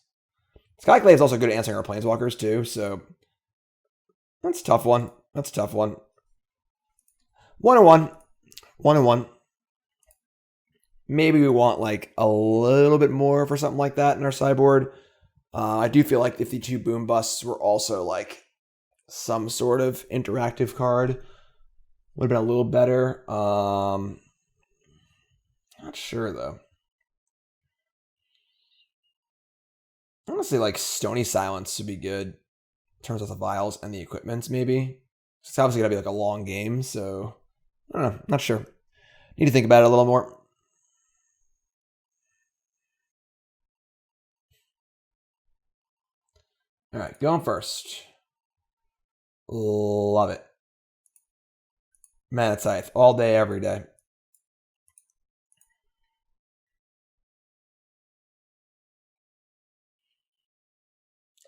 Skyclave is also good at answering our Planeswalkers, too, so that's a tough one. That's a tough one. 1-1. 1-1. Maybe we want like a little bit more for something like that in our sideboard. I do feel like if the 2 Boom Busts were also like some sort of interactive card, would have been a little better. Not sure though. Honestly, like Stony Silence would be good in terms of the vials and the equipments, maybe. It's obviously gonna be like a long game, so I don't know. Not sure. Need to think about it a little more. All right, going first. Love it. Mana Tithe all day, every day.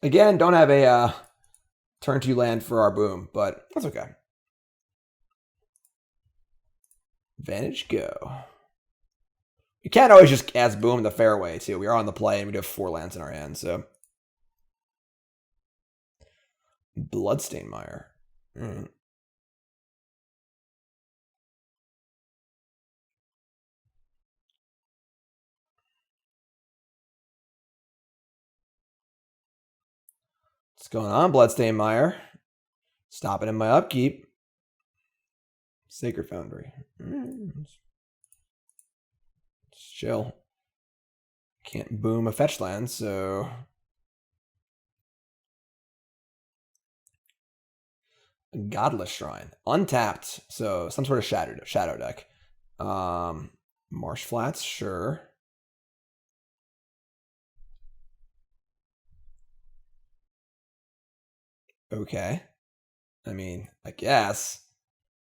Again, don't have a turn 2 land for our boom, but that's okay. Vantage, go. We can't always just cast boom in the fairway, too. We are on the play, and we do have 4 lands in our hand, so. Bloodstained Mire. What's going on, Bloodstained Mire? Stopping in my upkeep. Sacred Foundry. Just chill. Can't boom a fetch land, so... Godless Shrine. Untapped, so some sort of shadow deck. Marsh Flats, sure. Okay. I mean, I guess.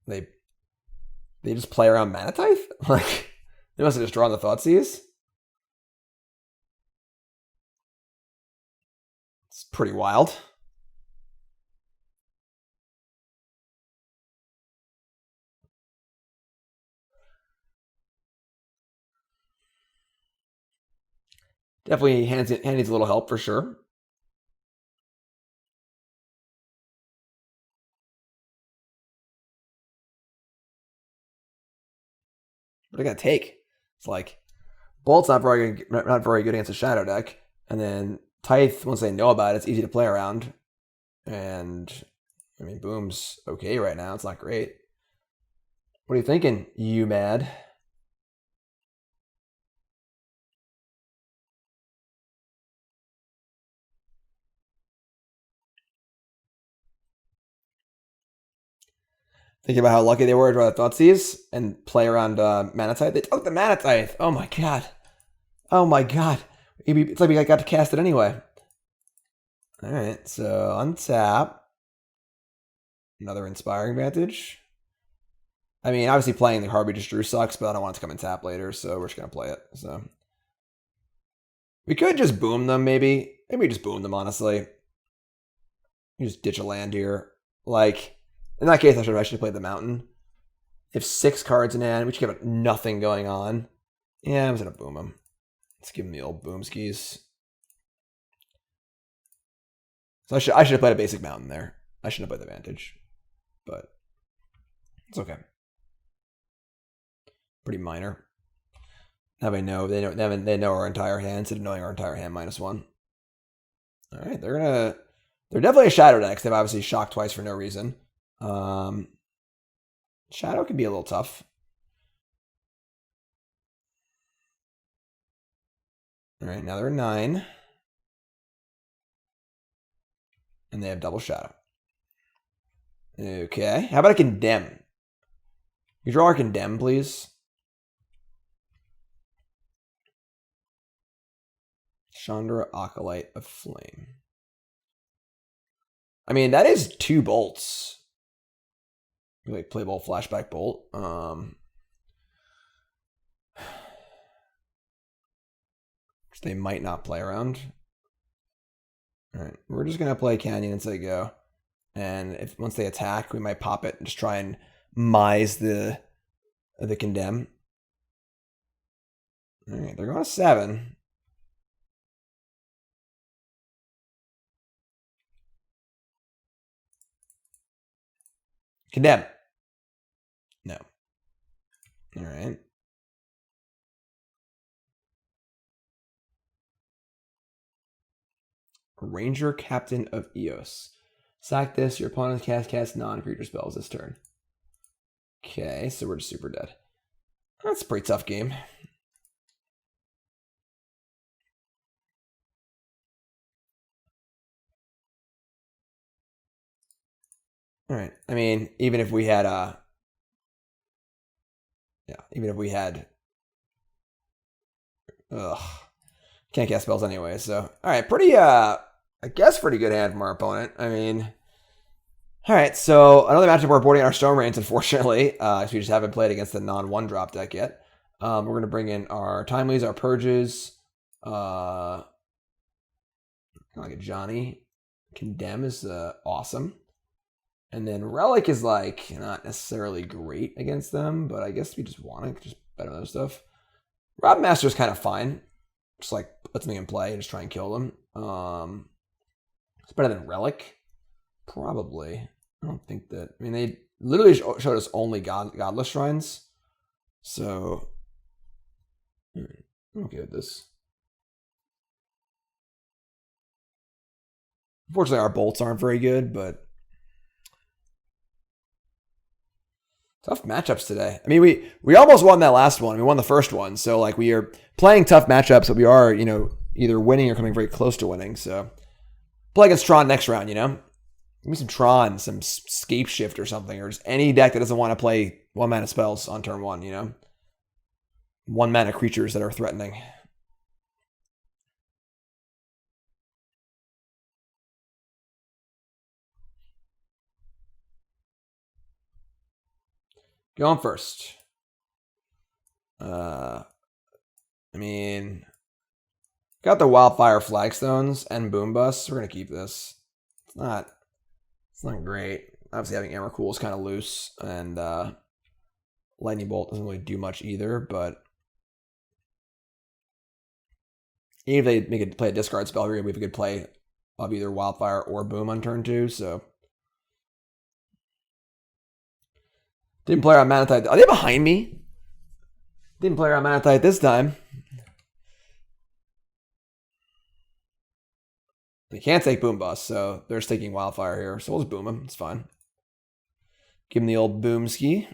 They just play around Mana Tithe? Like, they must have just drawn the Thoughtseize. It's pretty wild. Definitely hand needs a little help for sure. What are they gonna take? It's like Bolt's not very good against a shadow deck, and then Tithe, once they know about it, it's easy to play around. And I mean, Boom's okay right now. It's not great. What are you thinking, you mad? Thinking about how lucky they were to draw the Thoughtseize and play around Mana Tithe. They took the Mana Tithe. Oh my god. Oh my god. It's like we got to cast it anyway. Alright, so untap. Another Inspiring Vantage. I mean, obviously playing the Harbinger just drew sucks, but I don't want it to come and tap later, so we're just going to play it. So we could just boom them, maybe. Maybe we just boom them, honestly. You just ditch a land here. Like... In that case, I should have actually played the Mountain. If 6 cards in hand, we should have nothing going on. Yeah, I'm just going to boom him. Let's give him the old boom skis. So I should have played a basic Mountain there. I shouldn't have played the Vantage. But it's okay. Pretty minor. Now they know our entire hand instead of knowing our entire hand -1. Alright, they're definitely a shadow deck. They've obviously shocked twice for no reason. Shadow can be a little tough. All right, now they're 9. And they have double shadow. Okay, how about a Condemn? You draw our Condemn, please. Chandra, Acolyte of Flame. I mean, that is 2 bolts. Like play bolt, flashback bolt. Which they might not play around. Alright, we're just gonna play Canyon and say go. And if once they attack, we might pop it and just try and mise the Condemn. Alright, they're going to 7. Condemn. No. All right. Ranger Captain of Eos. Sack this. Your opponent cast non-creature spells this turn. Okay, so we're just super dead. That's a pretty tough game. All right. I mean, even if we had can't cast spells anyway, so all right, pretty I guess pretty good hand from our opponent. I mean, all right, so another matchup we're boarding our Stone Rains, unfortunately, because we just haven't played against the non-1 drop deck yet. We're gonna bring in our Timelies, our Purges, like Ajani. Condemn is awesome. And then Relic is like not necessarily great against them, but I guess we just want to just bet on other stuff. Rabblemaster is kind of fine. Just like put something in play and just try and kill them. It's better than Relic. Probably. I don't think that... I mean, they literally showed us only Godless Shrines. So... I'm okay with this. Unfortunately, our bolts aren't very good, but... Tough matchups today. I mean, we almost won that last one. We won the first one, so like we are playing tough matchups, but we are, you know, either winning or coming very close to winning. So play against Tron next round, you know. Give me some Tron, some Scape Shift or something, or just any deck that doesn't want to play 1-mana spells on turn 1, you know. 1-mana creatures that are threatening. Going first. I mean, got the Wildfire Flagstones and Boom Bust. We're gonna keep this. It's not great. Obviously, having Emrakul is kind of loose, and Lightning Bolt doesn't really do much either. But even if they make it play a discard spell, we have a good play of either Wildfire or Boom on turn 2. So. Didn't play around Mana Tithe. Are they behind me? Didn't play around Mana Tithe this time. They can't take Boom Bust, so they're just taking Wildfire here. So we'll just boom him. It's fine. Give him the old boom ski.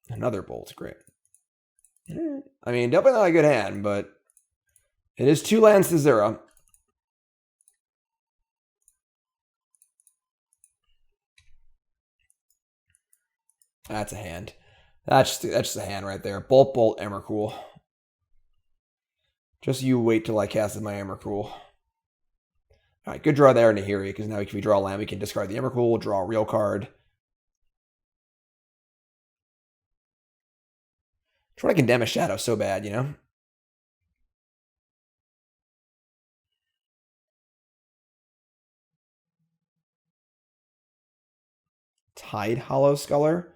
Another bolt. Great. I mean, definitely not a good hand, but it is 2 lands to 0. That's a hand. That's just a hand right there. Bolt, Emrakul. Just you wait till I casted my Emrakul. All right, good draw there, Nahiri, because now if we draw a land, we can discard the Emrakul, we'll draw a real card. Trying to condemn a shadow so bad, you know? Tide Hollow Sculler?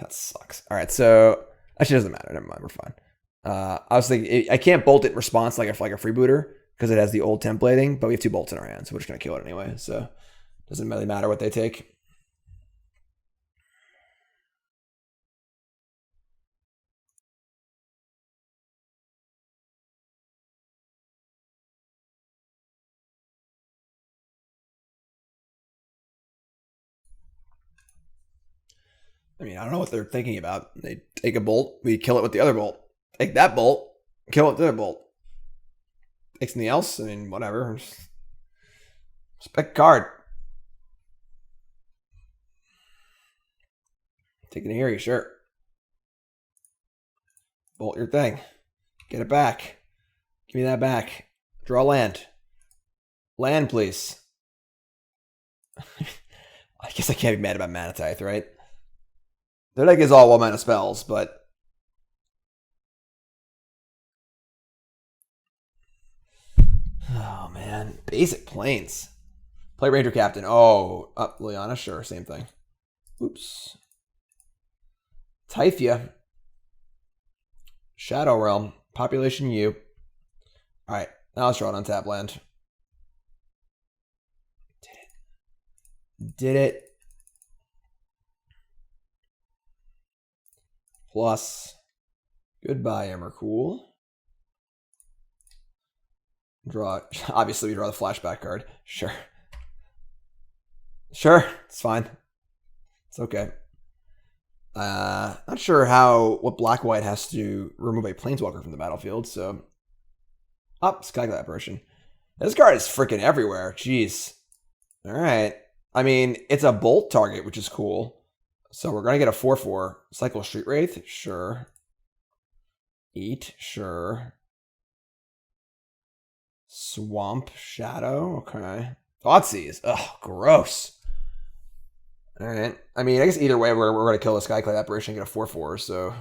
That sucks. All right, so actually doesn't matter. Never mind, we're fine. I was thinking I can't bolt it in response like a freebooter because it has the old templating, but we have 2 bolts in our hand, so we're just gonna kill it anyway. So doesn't really matter what they take. I mean, I don't know what they're thinking about. They take a bolt, we kill it with the other bolt. Take that bolt, kill it with the other bolt. Take something else, I mean, whatever. Just pick a card. Take it here, you sure. Bolt your thing. Get it back. Give me that back. Draw land. Land, please. I guess I can't be mad about Mana Tithe, right? Their deck is all 1-mana spells, but oh man, basic planes. Play Ranger Captain. Oh, Liliana, sure, same thing. Oops. Typhia. Shadow Realm. Population U. All right, now let's draw an untap land. Did it. Plus, goodbye, Emrakul. Draw. Obviously, we draw the flashback card. Sure. Sure, it's fine. It's okay. Not sure what black-white has to remove a planeswalker from the battlefield, so. Skyclad apparition. This card is freaking everywhere. Jeez. Alright. I mean, it's a bolt target, which is cool. So we're going to get a 4/4. Cycle Street Wraith? Sure. Eat? Sure. Swamp Shadow? Okay. Thoughtseize? Ugh, gross. Alright. I mean, I guess either way, we're going to kill the Skyclad apparition and get a 4/4, so.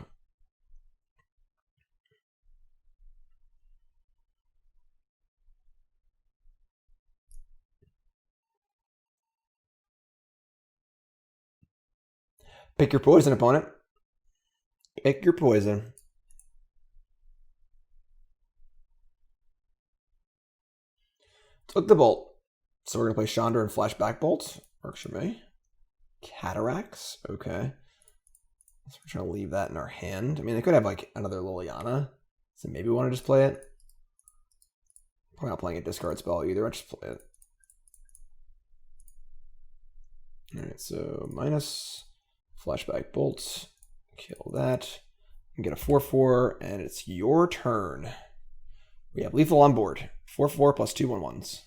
Pick your poison, opponent. Pick your poison. Took the bolt. So we're going to play Chandra and Flashback Bolt. Works for me. Cataracts. Okay. So we're trying to leave that in our hand. I mean, they could have like another Liliana. So maybe we want to just play it. Probably not playing a discard spell either. I'll just play it. Alright, so Flashback Bolts. Kill that. And get a 4/4, and it's your turn. We have lethal on board. 4/4 plus 2 1/1s.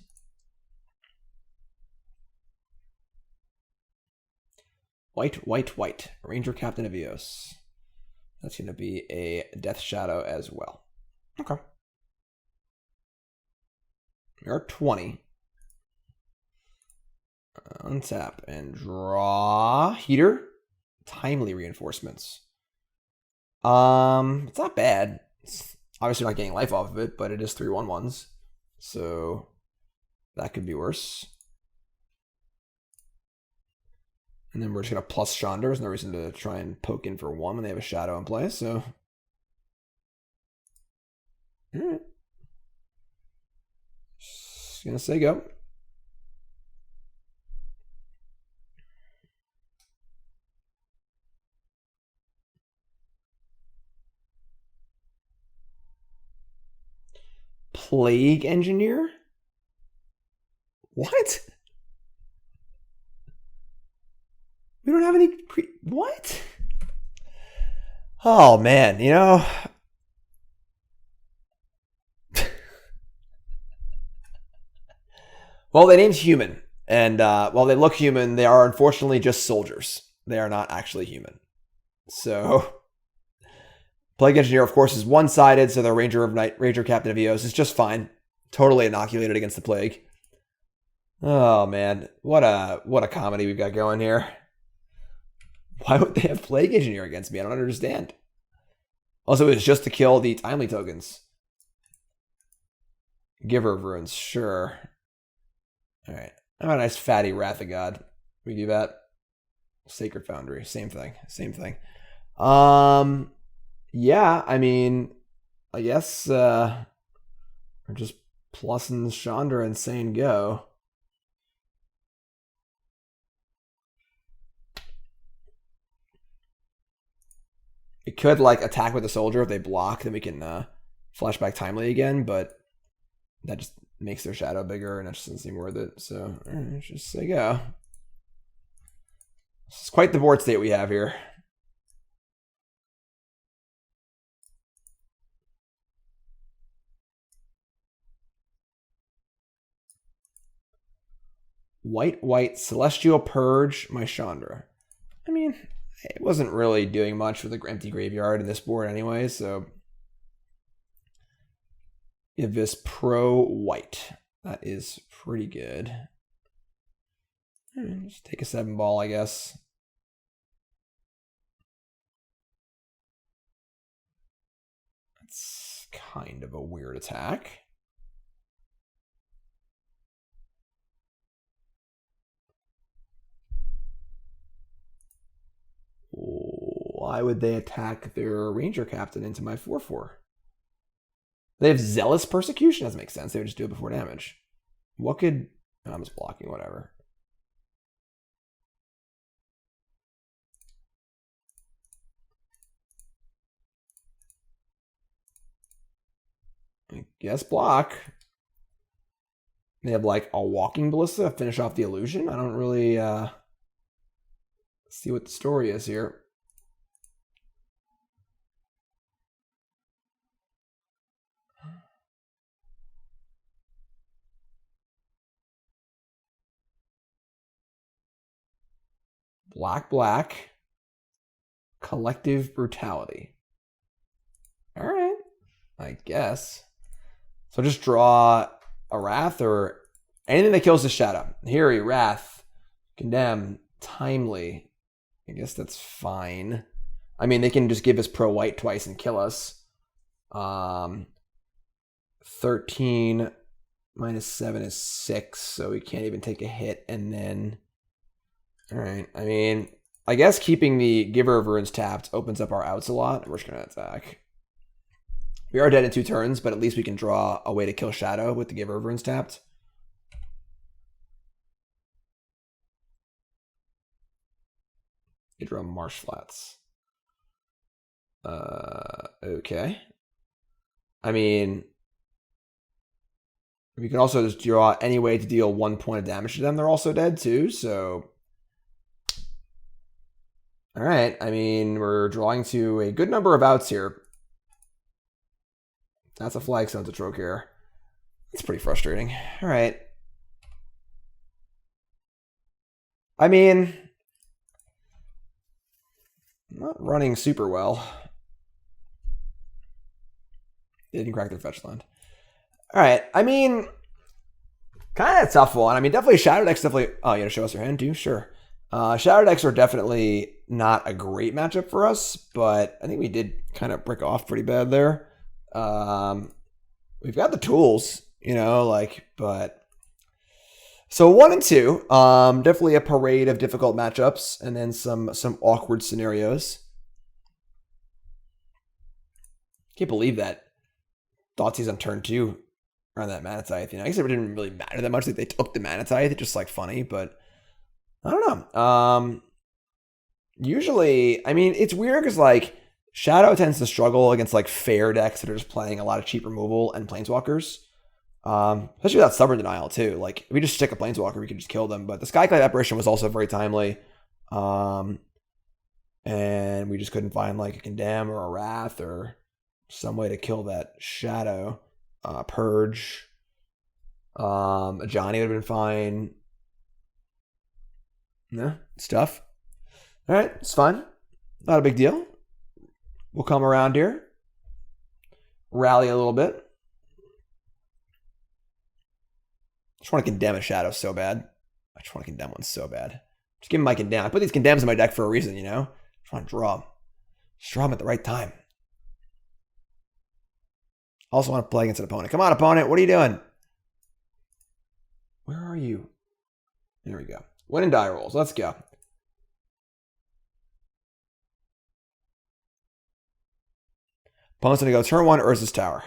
White, white, white. Ranger Captain of Aeons. That's going to be a Death Shadow as well. Okay. You're 20. Untap and draw. Heater. Timely Reinforcements. It's not bad. It's obviously not getting life off of it, but it is 3 1/1s. So that could be worse. And then we're just going to plus Chandra. There's no reason to try and poke in for 1 when they have a shadow in play, so. Alright. Just going to say go. Plague Engineer? What? We don't have any what? Oh man, you know. Well, they named human, and while they look human, they are unfortunately just soldiers. They are not actually human. So, Plague Engineer, of course, is one-sided, so the Ranger Captain of Aeons is just fine, totally inoculated against the plague. Oh man, what a comedy we've got going here. Why would they have Plague Engineer against me? I don't understand. Also, it's just to kill the timely tokens. Giver of Runes, sure. Alright. How about a nice fatty Wrath of God? We do that. Sacred Foundry, same thing. Same thing. Yeah, I mean, I guess we're just plussing Chandra and saying go. It could, like, attack with a soldier. If they block, then we can flashback timely again, but that just makes their shadow bigger, and that just doesn't seem worth it. So, let's just say go. It's quite the board state we have here. White, white, Celestial Purge, my Chandra. I mean, it wasn't really doing much with the empty graveyard in this board anyway, so give this pro white. That is pretty good. Just take a 7-ball, I guess. That's kind of a weird attack. Why would they attack their Ranger Captain into my 4/4? They have Zealous Persecution. Doesn't make sense. They would just do it before damage. What could... I'm just blocking, whatever. I guess block. They have like a Walking Ballista to finish off the illusion. I don't really see what the story is here. Black, black. Collective Brutality. All right, I guess. So just draw a Wrath or anything that kills the shadow. Nahiri, Wrath, Condemn, Timely. I guess that's fine. I mean, they can just give us pro white twice and kill us. 13 minus 7 is 6, so we can't even take a hit. And then, all right, I mean, I guess keeping the Giver of Runes tapped opens up our outs a lot. We're just going to attack. We are dead in 2 turns, but at least we can draw a way to kill Shadow with the Giver of Runes tapped. You draw Marsh Flats. Okay. I mean, we can also just draw any way to deal 1 point of damage to them. They're also dead too, so... All right. I mean, we're drawing to a good number of outs here. That's a Flagstones of Trokair. It's pretty frustrating. All right. I mean, not running super well. They didn't crack their fetch land. All right. I mean, kind of a tough one. I mean, definitely Shadow decks definitely... Oh, you gotta show us your hand too? Sure. Shadow decks are definitely not a great matchup for us, but I think we did kind of brick off pretty bad there. We've got the tools, you know, like, but... So 1 and 2, definitely a parade of difficult matchups, and then some awkward scenarios. Can't believe that Thoughtseize on turn 2 around that Mana Tithe. You know, I guess it didn't really matter that much. Like, they took the Mana Tithe. It's just like funny, but I don't know. Usually, I mean, it's weird because like Shadow tends to struggle against like fair decks that are just playing a lot of cheap removal and planeswalkers. Especially without Stubborn Denial too. Like if we just stick a planeswalker, we could just kill them. But the Skyclave Apparition was also very timely. And we just couldn't find like a Condemn or a Wrath or some way to kill that Shadow. Purge. Ajani would have been fine. Yeah, stuff. All right, it's fine. Not a big deal. We'll come around here. Rally a little bit. I just want to condemn a Shadow so bad. I just want to condemn one so bad. Just give him my condemn. I put these condemns in my deck for a reason, you know? I just want to draw them. Just draw them at the right time. Also want to play against an opponent. Come on, opponent. What are you doing? Where are you? There we go. Win and die rolls. Let's go. Opponent's going to go turn 1, Urza's Tower.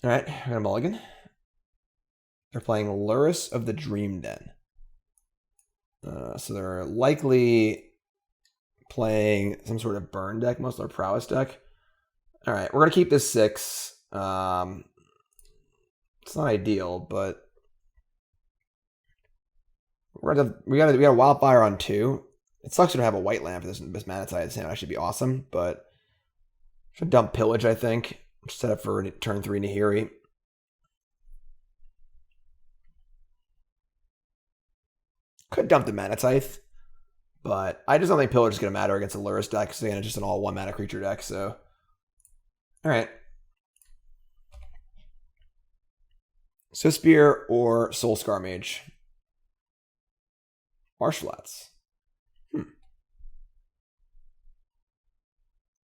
All right, we're going to mulligan. They're playing Lurrus of the Dream Den. So they're likely playing some sort of burn deck, most of their prowess deck. All right, we're going to keep this 6. It's not ideal, but we got a Wildfire on 2. It sucks we don't have a white land for this Mana Tithe. This actually be awesome, but should dump Pillage, I think. Set up for turn 3 Nahiri. Could dump the Mana Tithe, but I just don't think Pillage is going to matter against a Lurrus deck, because again, it's just an all 1 mana creature deck, so. Alright. Swiftspear or Soulscar Mage? Marshflats.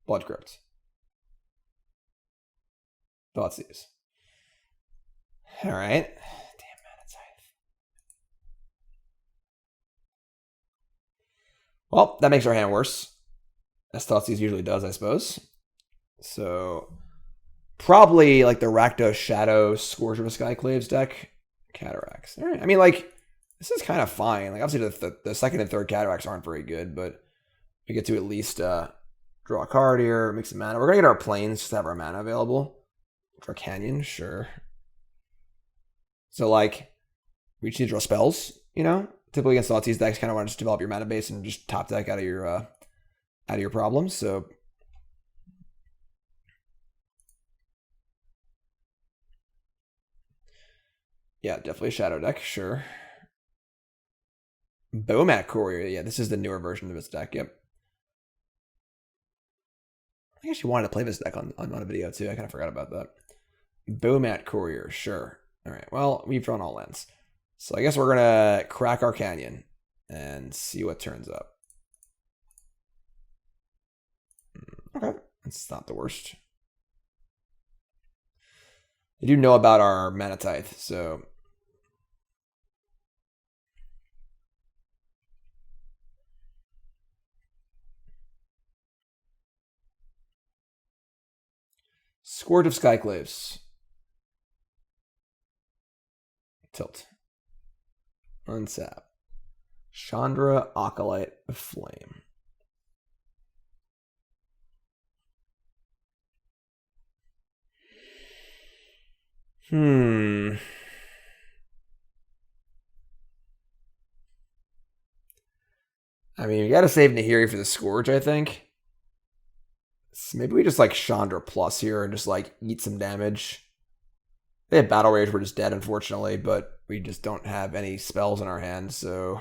Blood Crypt. Thoughtseize. Alright. Damn Mana Tithe. Well, that makes our hand worse. As Thoughtseize usually does, I suppose. So, probably like the Rakdos Shadow Scourge of Skyclaves deck. Cataracts. Alright. I mean, like, this is kind of fine. Like, obviously, the second and third Cataracts aren't very good, but we get to at least draw a card here, make some mana. We're going to get our planes just to have our mana available. For Canyon, sure. So, like, we just need to draw spells, you know? Typically against Thoughtseize decks, kind of want to just develop your mana base and just top deck out of your problems, so... Yeah, definitely a Shadow deck, sure. Bomat Courier, yeah, this is the newer version of this deck, yep. I actually wanted to play this deck on a video, too. I kind of forgot about that. Bomat Courier, sure. All right, well, we've drawn all lands. So I guess we're going to crack our Canyon and see what turns up. Okay, that's not the worst. I do know about our Mana Tithe, so... Scourge of Skyclaves. Tilt. Unsap. Chandra, Acolyte of Flame. I mean, you gotta save Nahiri for the Scourge, I think. So maybe we just like Chandra plus here and just like eat some damage. They have Battle Rage, we're just dead, unfortunately, but we just don't have any spells in our hands, so.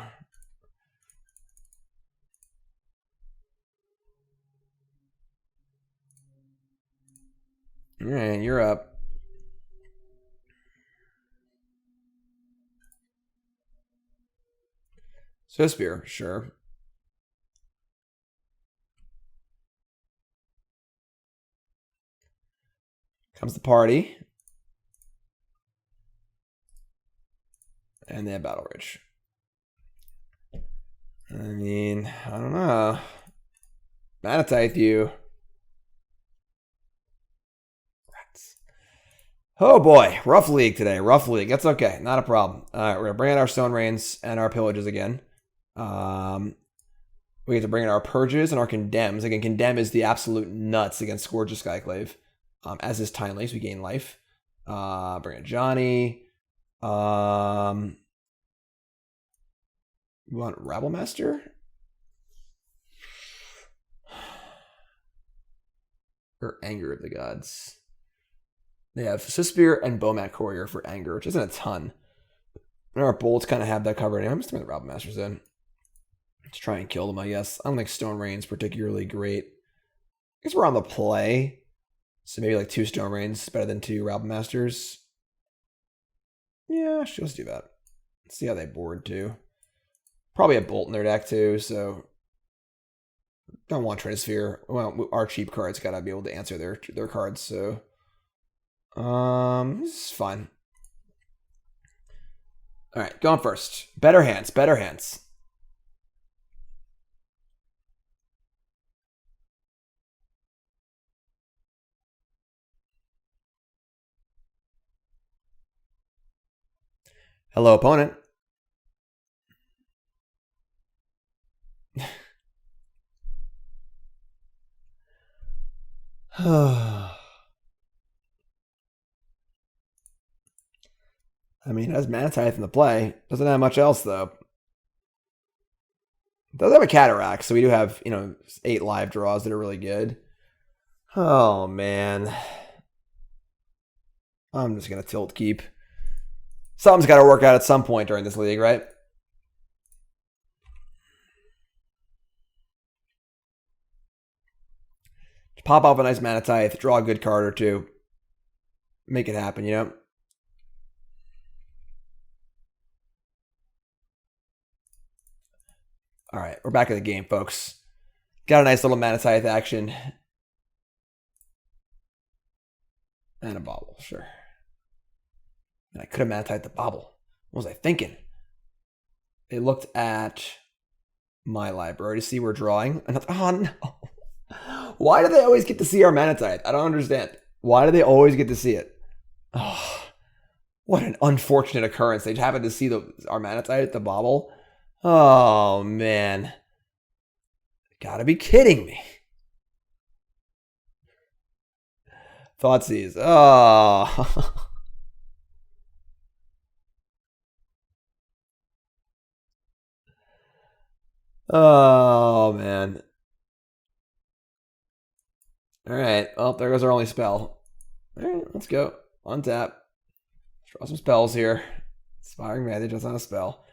Alright, you're up. Swiftspear, sure. Comes the party. And they have Battle Rage. I mean, I don't know. Mana Tithe you. Rats. Oh boy, rough league today. Rough league. That's okay. Not a problem. Alright, we're gonna bring in our Stone Rains and our Pillages again. We get to bring in our Purges and our Condemns. Again, Condemn is the absolute nuts against Scourge of Skyclave. As is Timely, so we gain life. Bring in Ajani. We want Rabblemaster? Or Anger of the Gods. They have Swiftspear and Bowmat Courier for Anger, which isn't a ton. And our Bolts kind of have that covered. I'm just throwing the Rabblmasters in. Let's try and kill them, I guess. I don't think Stone Rain's particularly great. I guess we're on the play. So maybe like 2 Stone Rains better than 2 Rabblmasters. Yeah, let's do that. Let's see how they board too. Probably a Bolt in their deck too, so don't want Trinisphere. Well, our cheap cards gotta be able to answer their cards, so this is fine. Alright, going first. Better hands, better hands. Hello, opponent. I mean, it has Mana Tithe in the play. Doesn't have much else, though. It does have a Cataract, so we do have, 8 live draws that are really good. Oh, man. I'm just going to tilt keep. Something's got to work out at some point during this league, right? Just pop off a nice Mana Tithe, draw a good card or two. Make it happen, you know? All right, we're back in the game, folks. Got a nice little Mana Tithe action. And a bobble, sure. And I could have Mana Tithe the bobble. What was I thinking? They looked at my library to see we're drawing. And I thought, oh no. Why do they always get to see our Mana Tithe? I don't understand. Why do they always get to see it? Oh, what an unfortunate occurrence. They happened to see our Mana Tithe at the bobble. Oh, man. Gotta be kidding me. Thoughtseize. Oh. Oh, man. Alright. Well, there goes our only spell. Alright, let's go. Untap. Draw some spells here. Inspiring Vantage, that's not a spell.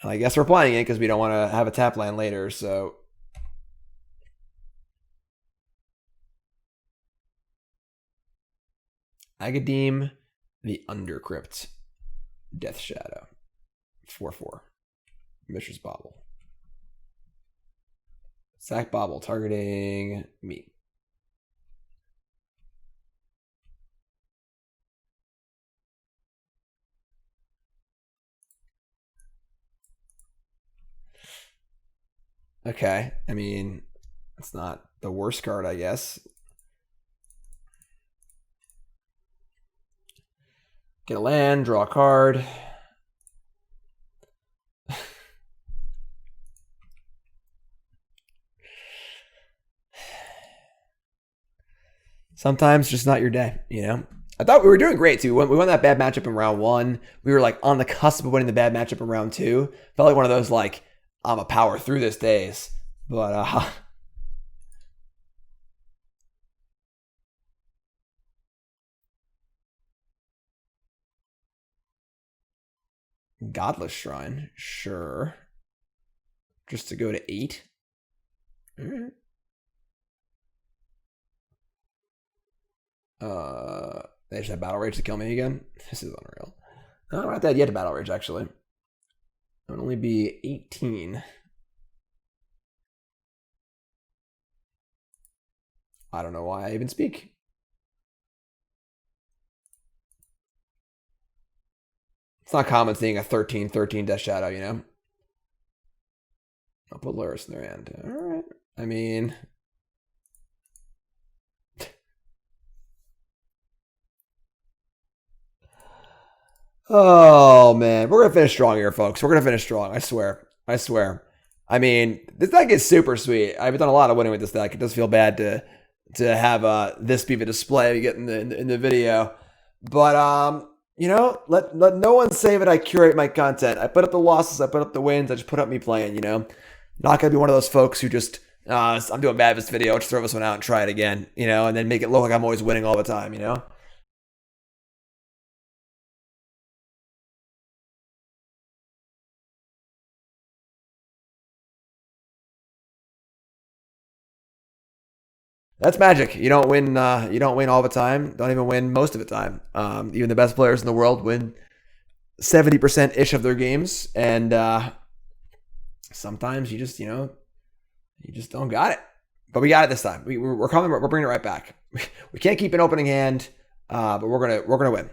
And I guess we're playing it because we don't want to have a tap land later, so. Agadeem, the Undercrypt. Death Shadow. 4/4. Mishra's Bobble. Sack Bobble, targeting me. Okay, I mean, it's not the worst card, I guess. Get a land, draw a card. Sometimes just not your day, you know? I thought we were doing great too. We won that bad matchup in round 1. We were like on the cusp of winning the bad matchup in round 2. Felt like one of those like, I'm a power through this days. But Godless Shrine, sure. Just to go to 8. All right. They just have Battle Rage to kill me again. This is unreal. I'm not that yet to Battle Rage, actually. It would only be 18. I don't know why I even speak. It's not common seeing a 13/13 Death Shadow, you know? I'll put Luris in their hand. Alright. I mean... Oh, man. We're going to finish strong here, folks. We're going to finish strong. I swear. I swear. I mean, this deck is super sweet. I've done a lot of winning with this deck. It does feel bad to have this be the display we get in the video. But, you know, let no one say that I curate my content. I put up the losses. I put up the wins. I just put up me playing, you know. Not going to be one of those folks who just, I'm doing bad this video. I'll just throw this one out and try it again, you know, and then make it look like I'm always winning all the time, you know. That's magic. You don't win. You don't win all the time. Don't even win most of the time. Even the best players in the world win 70% ish of their games, and sometimes you just, you know, you just don't got it. But we got it this time. We're coming. We're bringing it right back. We can't keep an opening hand, but we're gonna win.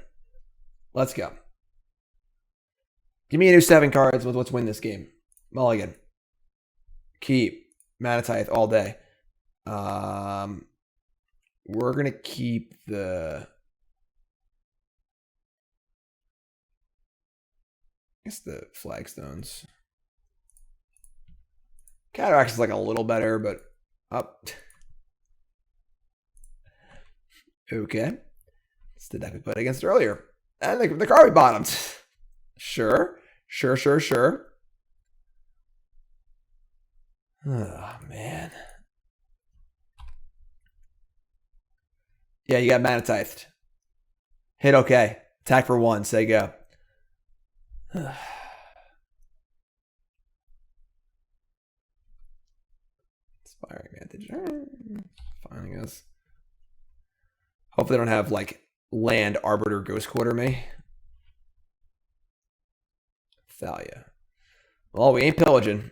Let's go. Give me a new 7 cards with let's win this game. Mulligan. Keep Mana Tithe all day. We're gonna keep the, I guess the Flagstones. Cataracts is like a little better, but up. Okay, it's the deck we played against earlier, and the card we bottomed. Sure. Oh man. Yeah, you got Mana Tithed. Hit okay. Attack for 1. Say go. Inspiring Vantage. Fine, I guess. Hopefully they don't have, like, land Arbiter Ghost Quarter me. Thalia. Well, we ain't pillaging.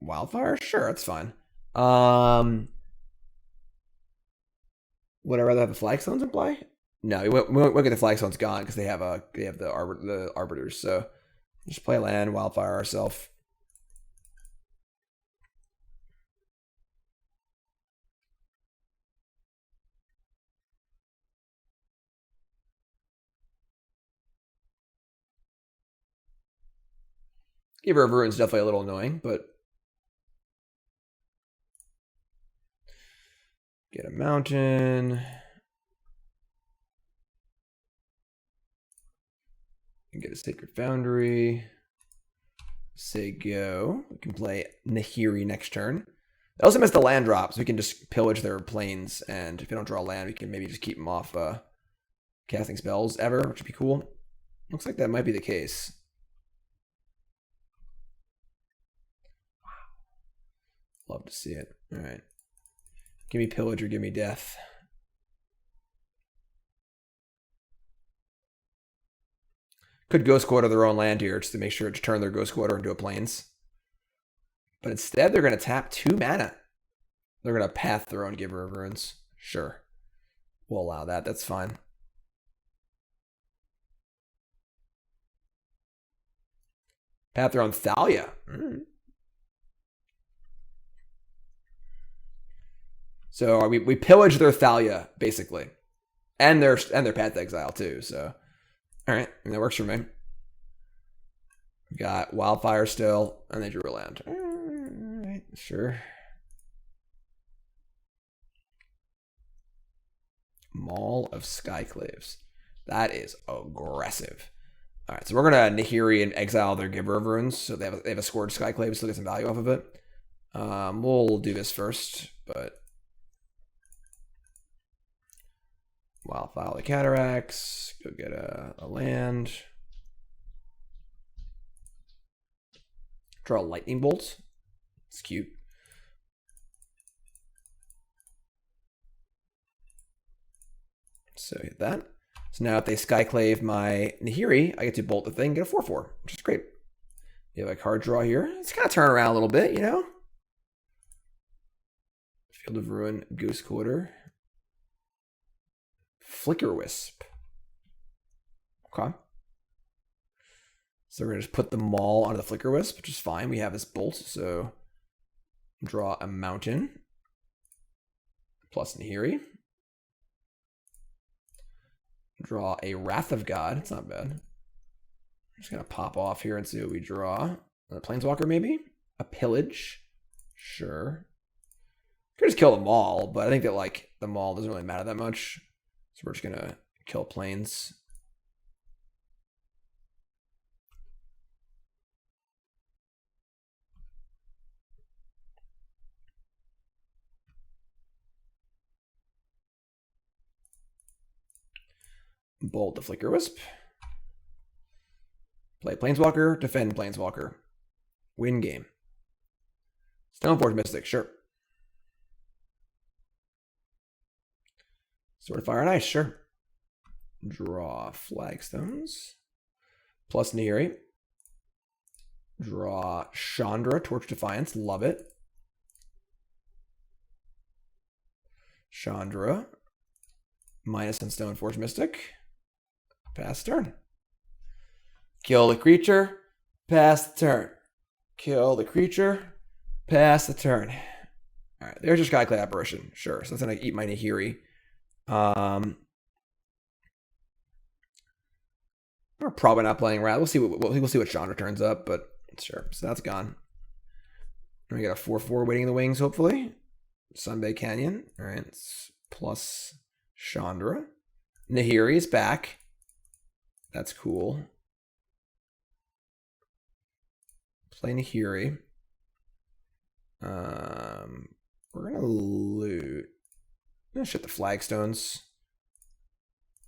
Wildfire? Sure, that's fine. Would I rather have the Flagstones in play? No, we won't get the Flagstones gone because they have the Arbiters. So just play land, Wildfire ourselves. Giver of Ruin's definitely a little annoying, but get a mountain. And get a Sacred Foundry. Say go. We can play Nahiri next turn. I also missed the land drop, so we can just pillage their planes, and if they don't draw land, we can maybe just keep them off casting spells ever, which would be cool. Looks like that might be the case. Love to see it. All right. Give me pillage or give me death. Could Ghost Quarter their own land here just to make sure to turn their Ghost Quarter into a plains. But instead, they're going to tap 2 mana. They're going to path their own Giver of Ruins. Sure. We'll allow that. That's fine. Path their own Thalia. So we pillage their Thalia, basically. And their Path Exile, too. So, alright. That works for me. We got Wildfire still, and they drew a land. Alright, sure. Maul of Skyclaves. That is aggressive. All right, so we're gonna Nahiri and exile their Giver of Runes, so they have a Scourge Skyclave, still get some value off of it. We'll do this first, but Wildfire the Cataracts, go get a land. Draw a Lightning Bolt. It's cute. So hit that. So now if they Skyclave my Nahiri, I get to bolt the thing, get a 4/4, which is great. You have a card draw here. It's kind of turn around a little bit, you know? Field of Ruin, Goose Quarter. Flicker Wisp. Okay. So we're going to just put the Maul onto the Flicker Wisp, which is fine. We have this bolt, so draw a Mountain. Plus Nahiri. Draw a Wrath of God. It's not bad. I'm just going to pop off here and see what we draw. A Planeswalker, maybe? A Pillage. Sure. Could just kill the Maul, but I think that, like, the Maul doesn't really matter that much. So we're just going to kill Plains. Bolt the Flicker Wisp. Play Planeswalker, defend Planeswalker. Win game. Stoneforge Mystic, sure. Sword of Fire and Ice, sure. Draw Flagstones. Plus Nahiri. Draw Chandra, Torch Defiance, love it. Chandra. Minus on Stoneforge Mystic. Pass turn. Kill the creature. Pass the turn. Kill the creature. Pass the turn. All right, there's your Skyclave Apparition. Sure, so that's gonna eat my Nahiri. We're probably not playing Rat. We'll see what Chandra turns up, but sure. So that's gone. We got a 4/4 waiting in the wings, hopefully. Sunbaked Canyon. All right, it's plus Chandra. Nahiri is back. That's cool. Play Nahiri. We're gonna loot. I'm gonna shit the Flagstones.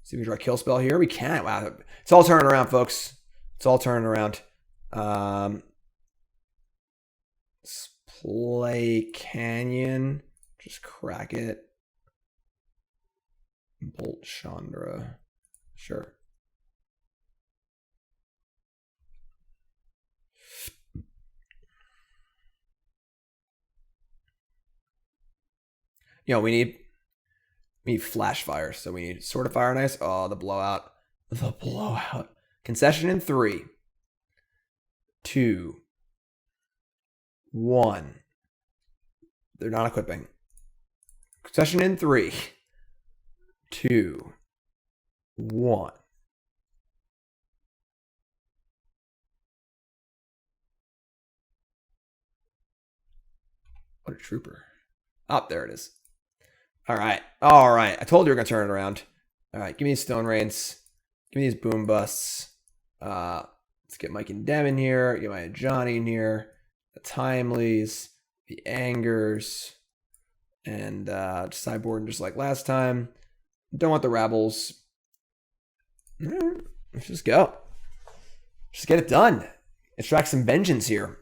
See if we draw a kill spell here. We can. Wow, it's all turning around, folks. It's all turning around. Let's play Canyon. Just crack it. Bolt Chandra. Sure. You know, we need Flash Fire, so we need Sword of Fire and Ice. Oh, the blowout. The blowout. Concession in 3, 2, 1. They're not equipping. Concession in 3, 2, 1. What a trooper. Oh, there it is. All right. All right. I told you we were going to turn it around. All right. Give me these Stone Rains. Give me these Boom Busts. Let's get my Condemn in here. Get my Ajani in here. The Timelies. The Angers. And Sideboard just like last time. Don't want the Rabbles. Let's just go. Just get it done. Extract some vengeance here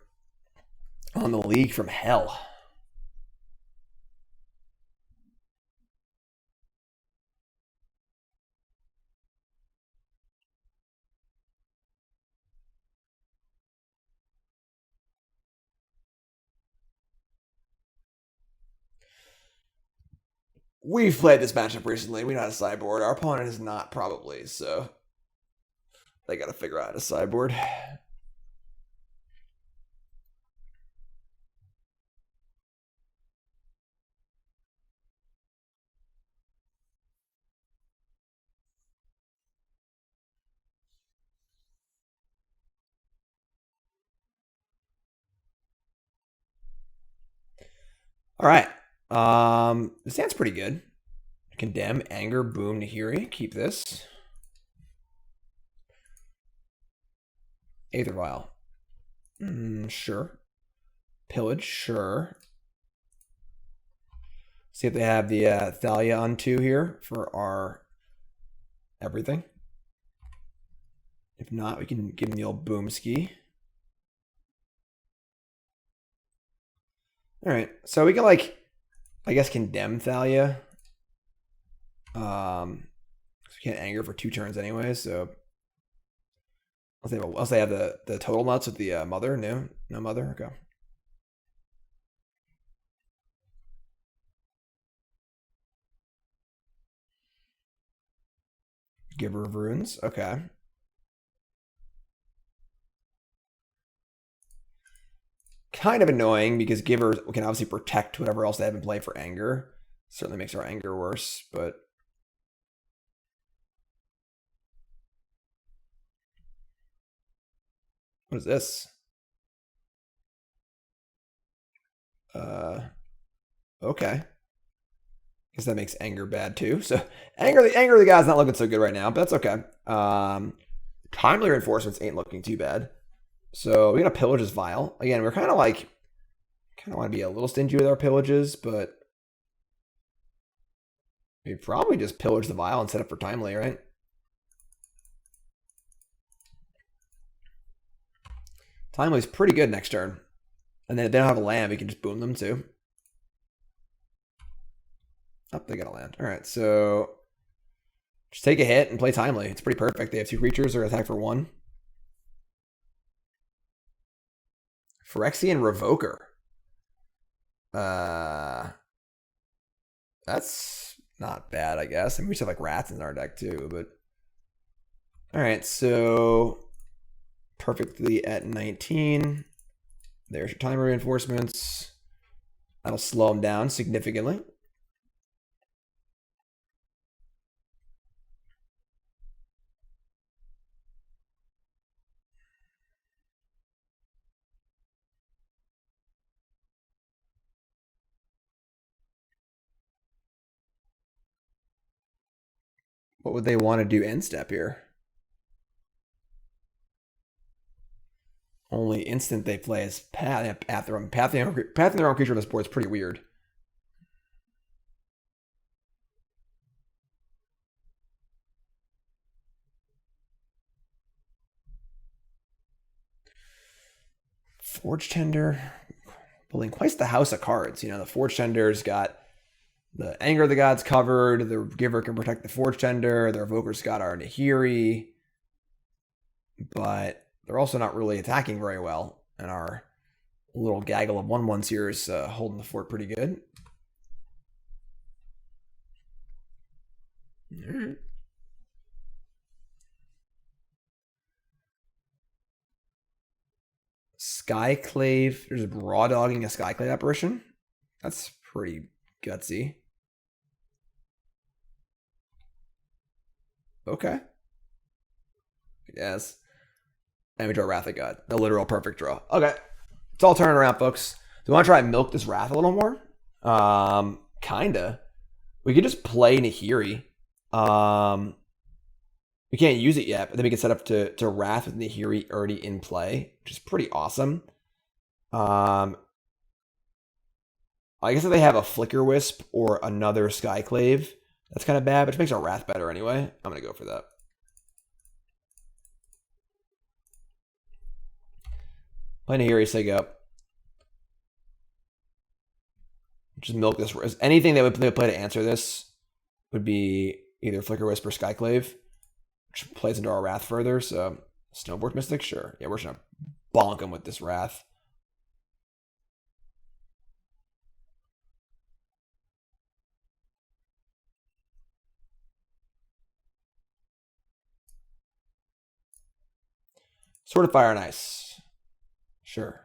on the League from Hell. We've played this matchup recently. We know how to sideboard. Our opponent is not, probably, so they got to figure out how to sideboard. All right. The stand's pretty good. Condemn, Anger, Boom, Nahiri. Keep this. Aether Vial. Sure. Pillage, sure. See if they have the Thalia on 2 here for our everything. If not, we can give them the old Boomski. Alright, so we can, like, I guess Condemn Thalia. We can't anger for 2 turns anyway, so... Unless they have the total nuts with the mother. No mother. Okay. Giver of Runes. Okay. Kind of annoying because Giver can obviously protect whatever else they have in play for anger. Certainly makes our anger worse, but... What is this? Okay. Guess that makes anger bad too. So anger of the guy's not looking so good right now, but that's okay. Timely reinforcements ain't looking too bad. So we're gonna pillage this vial. Again, we're kind of want to be a little stingy with our pillages, but we probably just pillage the vial and set up for timely, right? Timely's pretty good next turn. And then if they don't have a land, we can just boom them too. Oh, they got a land. Alright, so just take a hit and play Timely. It's pretty perfect. They have 2 creatures or attack for 1. Phyrexian Revoker. That's not bad, I guess. I mean, we just have like rats in our deck too, but... Alright, so... Perfectly at 19. There's your timer reinforcements. That'll slow them down significantly. What would they want to do end step here? Only instant they play is path their own creature on this board is pretty weird. Forge Tender, pulling quite the house of cards. You know, the Forge Tender's got the Anger of the Gods covered. The Giver can protect the Forge Tender. The Revoker's got our Nahiri, but they're also not really attacking very well, and our little gaggle of 1/1s here is holding the fort pretty good. Right. Skyclave. There's raw dogging a Skyclave apparition. That's pretty gutsy. Okay. Yes. And we draw Wrath of God. The literal perfect draw. Okay. It's all turning around, folks. Do we want to try and milk this Wrath a little more? Kinda. We could just play Nahiri. We can't use it yet, but then we can set up to Wrath with Nahiri already in play, which is pretty awesome. I guess if they have a Flicker Wisp or another Skyclave, that's kind of bad, which makes our Wrath better anyway. I'm going to go for that. Play Nahiri, Sig up. Just milk this. Anything that would play to answer this would be either Flicker Wisp or Skyclave, which plays into our Wrath further. So, Snowboard Mystic, sure. Yeah, we're just going to bonk him with this Wrath. Sword of Fire and Ice. Sure.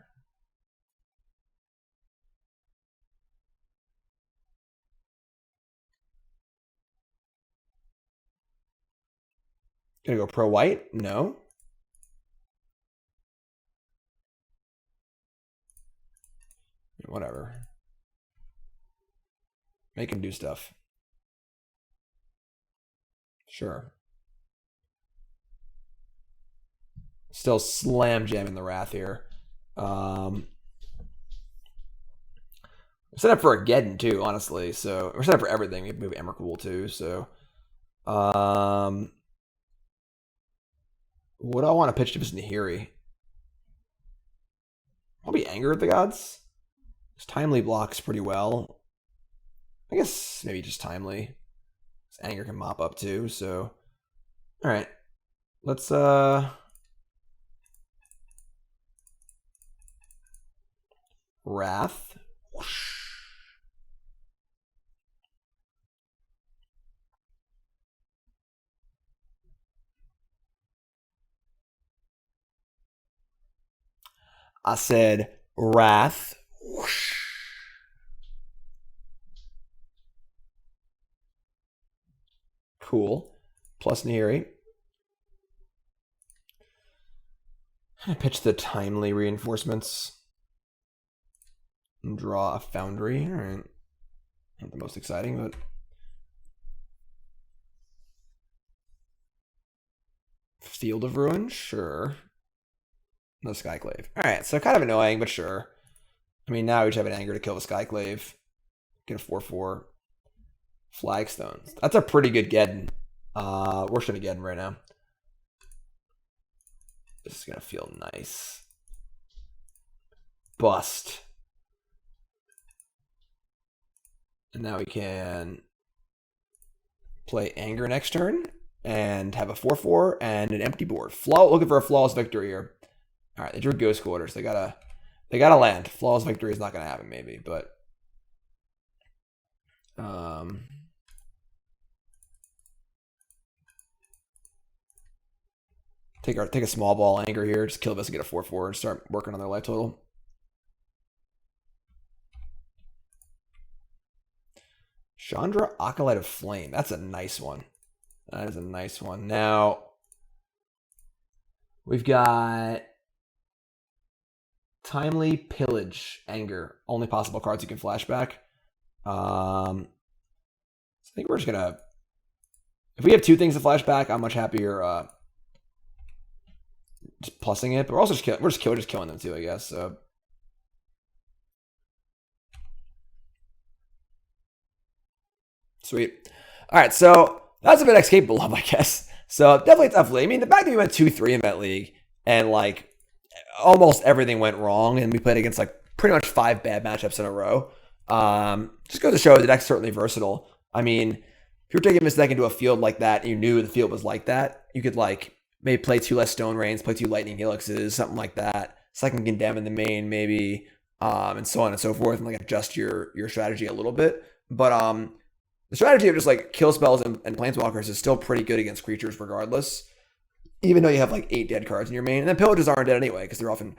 Gonna go pro white? No. Whatever. Make him do stuff. Sure. Still slam jamming the Wrath here. We're set up for a Geddon too, honestly. So we're set up for everything. We have move Emrakul too. So what do I want to pitch to this Nahiri? Probably Anger of the Gods. This Timely blocks pretty well. I guess maybe just Timely. This Anger can mop up too. So alright. Let's Wrath. Whoosh. I said Wrath. Whoosh. Cool. Plus Nahiri. I pitch the Timely reinforcements. And draw a Foundry. Alright. Not the most exciting, but Field of Ruin? Sure. No Skyclave. Alright, so kind of annoying, but sure. I mean, now we just have an Anger to kill the Skyclave. Get a 4/4. Flagstones. That's a pretty good Geddon. We're showing a Geddon right now. This is gonna feel nice. Bust. And now we can play Anger next turn and have a 4/4 and an empty board. Looking for a flawless victory here. All right, they drew Ghost Quarters. They gotta land. Flawless victory is not gonna happen, maybe, but take a small ball Anger here. Just kill this and get a 4/4 and start working on their life total. Chandra, Acolyte of Flame. That's a nice one. That is a nice one. Now, we've got Timely, Pillage, Anger. Only possible cards you can flashback. I think we're just going to... If we have two things to flashback, I'm much happier just plussing it. But we're also just killing them too, I guess. So... Sweet. All right, so that's a bit escapable of, I guess. So definitely a tough league. I mean, the fact that we went 2-3 in that league and like almost everything went wrong, and we played against like pretty much 5 bad matchups in a row. Just goes to show the deck's certainly versatile. I mean, if you're taking this deck into a field like that, and you knew the field was like that, you could like maybe play 2 less Stone Rains, play 2 Lightning Helixes, something like that. Second Condemn in the main, maybe, and so on and so forth, and like adjust your strategy a little bit. But the strategy of just like kill spells and planeswalkers is still pretty good against creatures regardless, even though you have like 8 dead cards in your main. And then pillages aren't dead anyway because they're often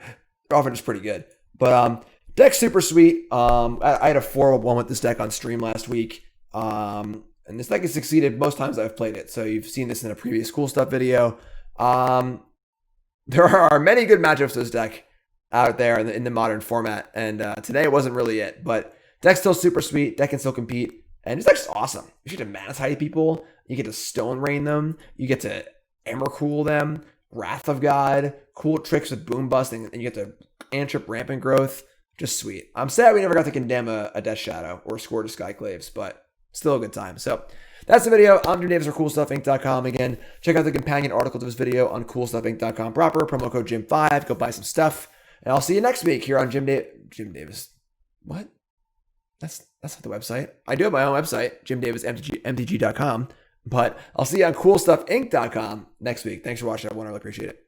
just pretty good. But deck's super sweet. I had a 4-1 with this deck on stream last week. And this deck has succeeded most times I've played it. So you've seen this in a previous Cool Stuff video. There are many good matchups to this deck out there in the modern format. And today it wasn't really it. But deck's still super sweet. Deck can still compete. And it's just awesome. You get to Mana Tithe people. You get to Stone Rain them. You get to Emrakul them. Wrath of God. Cool tricks with Boom Busting. And you get to Antrip Rampant Growth. Just sweet. I'm sad we never got to condemn a Death Shadow or score to Skyclaves, but still a good time. So that's the video. I'm Jim Davis for CoolStuffInc.com. Again, check out the companion article to this video on CoolStuffInc.com proper. Promo code Jim5. Go buy some stuff. And I'll see you next week here on Jim Davis. What? That's not the website. I do have my own website, JimDavisMTG.com. But I'll see you on CoolStuffInc.com next week. Thanks for watching, everyone. I really appreciate it.